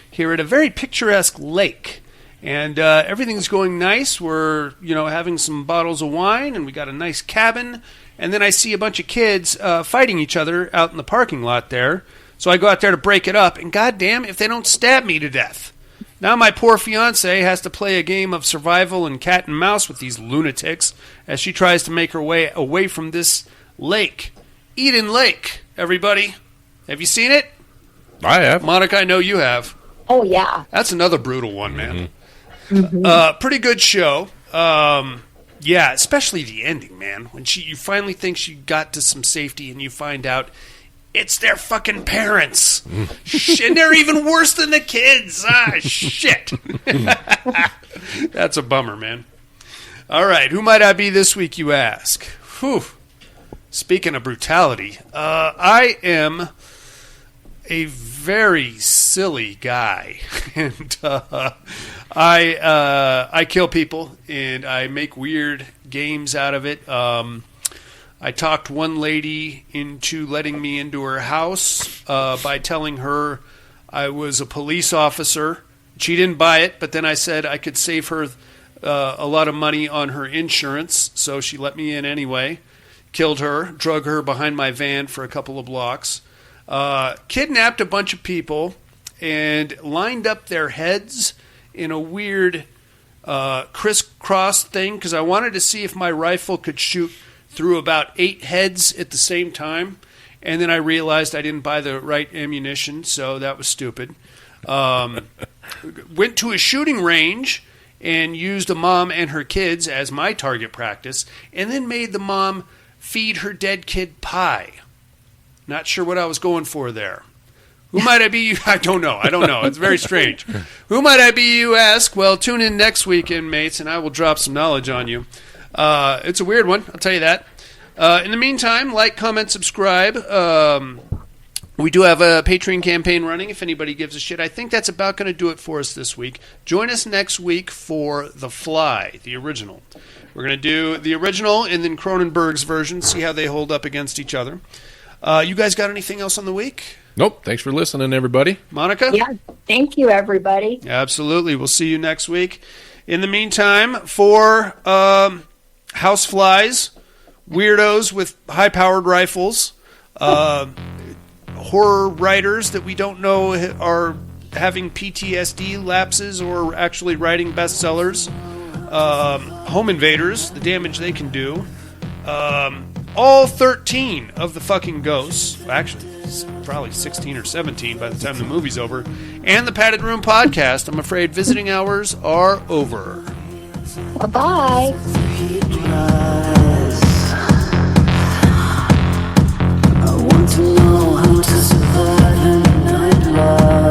here at a very picturesque lake. And everything's going nice. We're, having some bottles of wine, and we got a nice cabin. And then I see a bunch of kids fighting each other out in the parking lot there. So I go out there to break it up, and goddamn if they don't stab me to death. Now my poor fiancée has to play a game of survival and cat and mouse with these lunatics as she tries to make her way away from this lake. Eden Lake, everybody. Have you seen it? I have. Monica, I know you have. Oh, yeah. That's another brutal one, man. Pretty good show. Yeah, especially the ending, man. When you finally think she got to some safety and you find out it's their fucking parents. And they're even worse than the kids. Shit. That's a bummer, man. All right, who might I be this week, you ask? Whew. Speaking of brutality, I am a very silly guy. And I kill people, and I make weird games out of it. I talked one lady into letting me into her house by telling her I was a police officer. She didn't buy it, but then I said I could save her a lot of money on her insurance, so she let me in anyway. Killed her, drug her behind my van for a couple of blocks, kidnapped a bunch of people, and lined up their heads in a weird crisscross thing because I wanted to see if my rifle could shoot through about 8 heads at the same time. And then I realized I didn't buy the right ammunition, so that was stupid. Went to a shooting range and used a mom and her kids as my target practice, and then made the mom feed her dead kid pie. Not sure what I was going for there. Who might I be? I don't know. It's very strange. Who might I be, you ask? Well, tune in next week, inmates, and I will drop some knowledge on you. It's a weird one, I'll tell you that. In the meantime, like, comment, subscribe. We do have a Patreon campaign running if anybody gives a shit. I think that's about going to do it for us this week. Join us next week for The Fly, the original. We're going to do the original and then Cronenberg's version, see how they hold up against each other. You guys got anything else on the week? Nope. Thanks for listening, everybody. Monica? Yeah. Thank you, everybody. Absolutely. We'll see you next week. In the meantime, for houseflies, weirdos with high-powered rifles, horror writers that we don't know are having PTSD lapses or actually writing bestsellers, home invaders, the damage they can do, all 13 of the fucking ghosts, actually it's probably 16 or 17 by the time the movie's over, and the Padded Room podcast. I'm afraid visiting hours are over. Bye-bye. I want to know how to survive in a night life.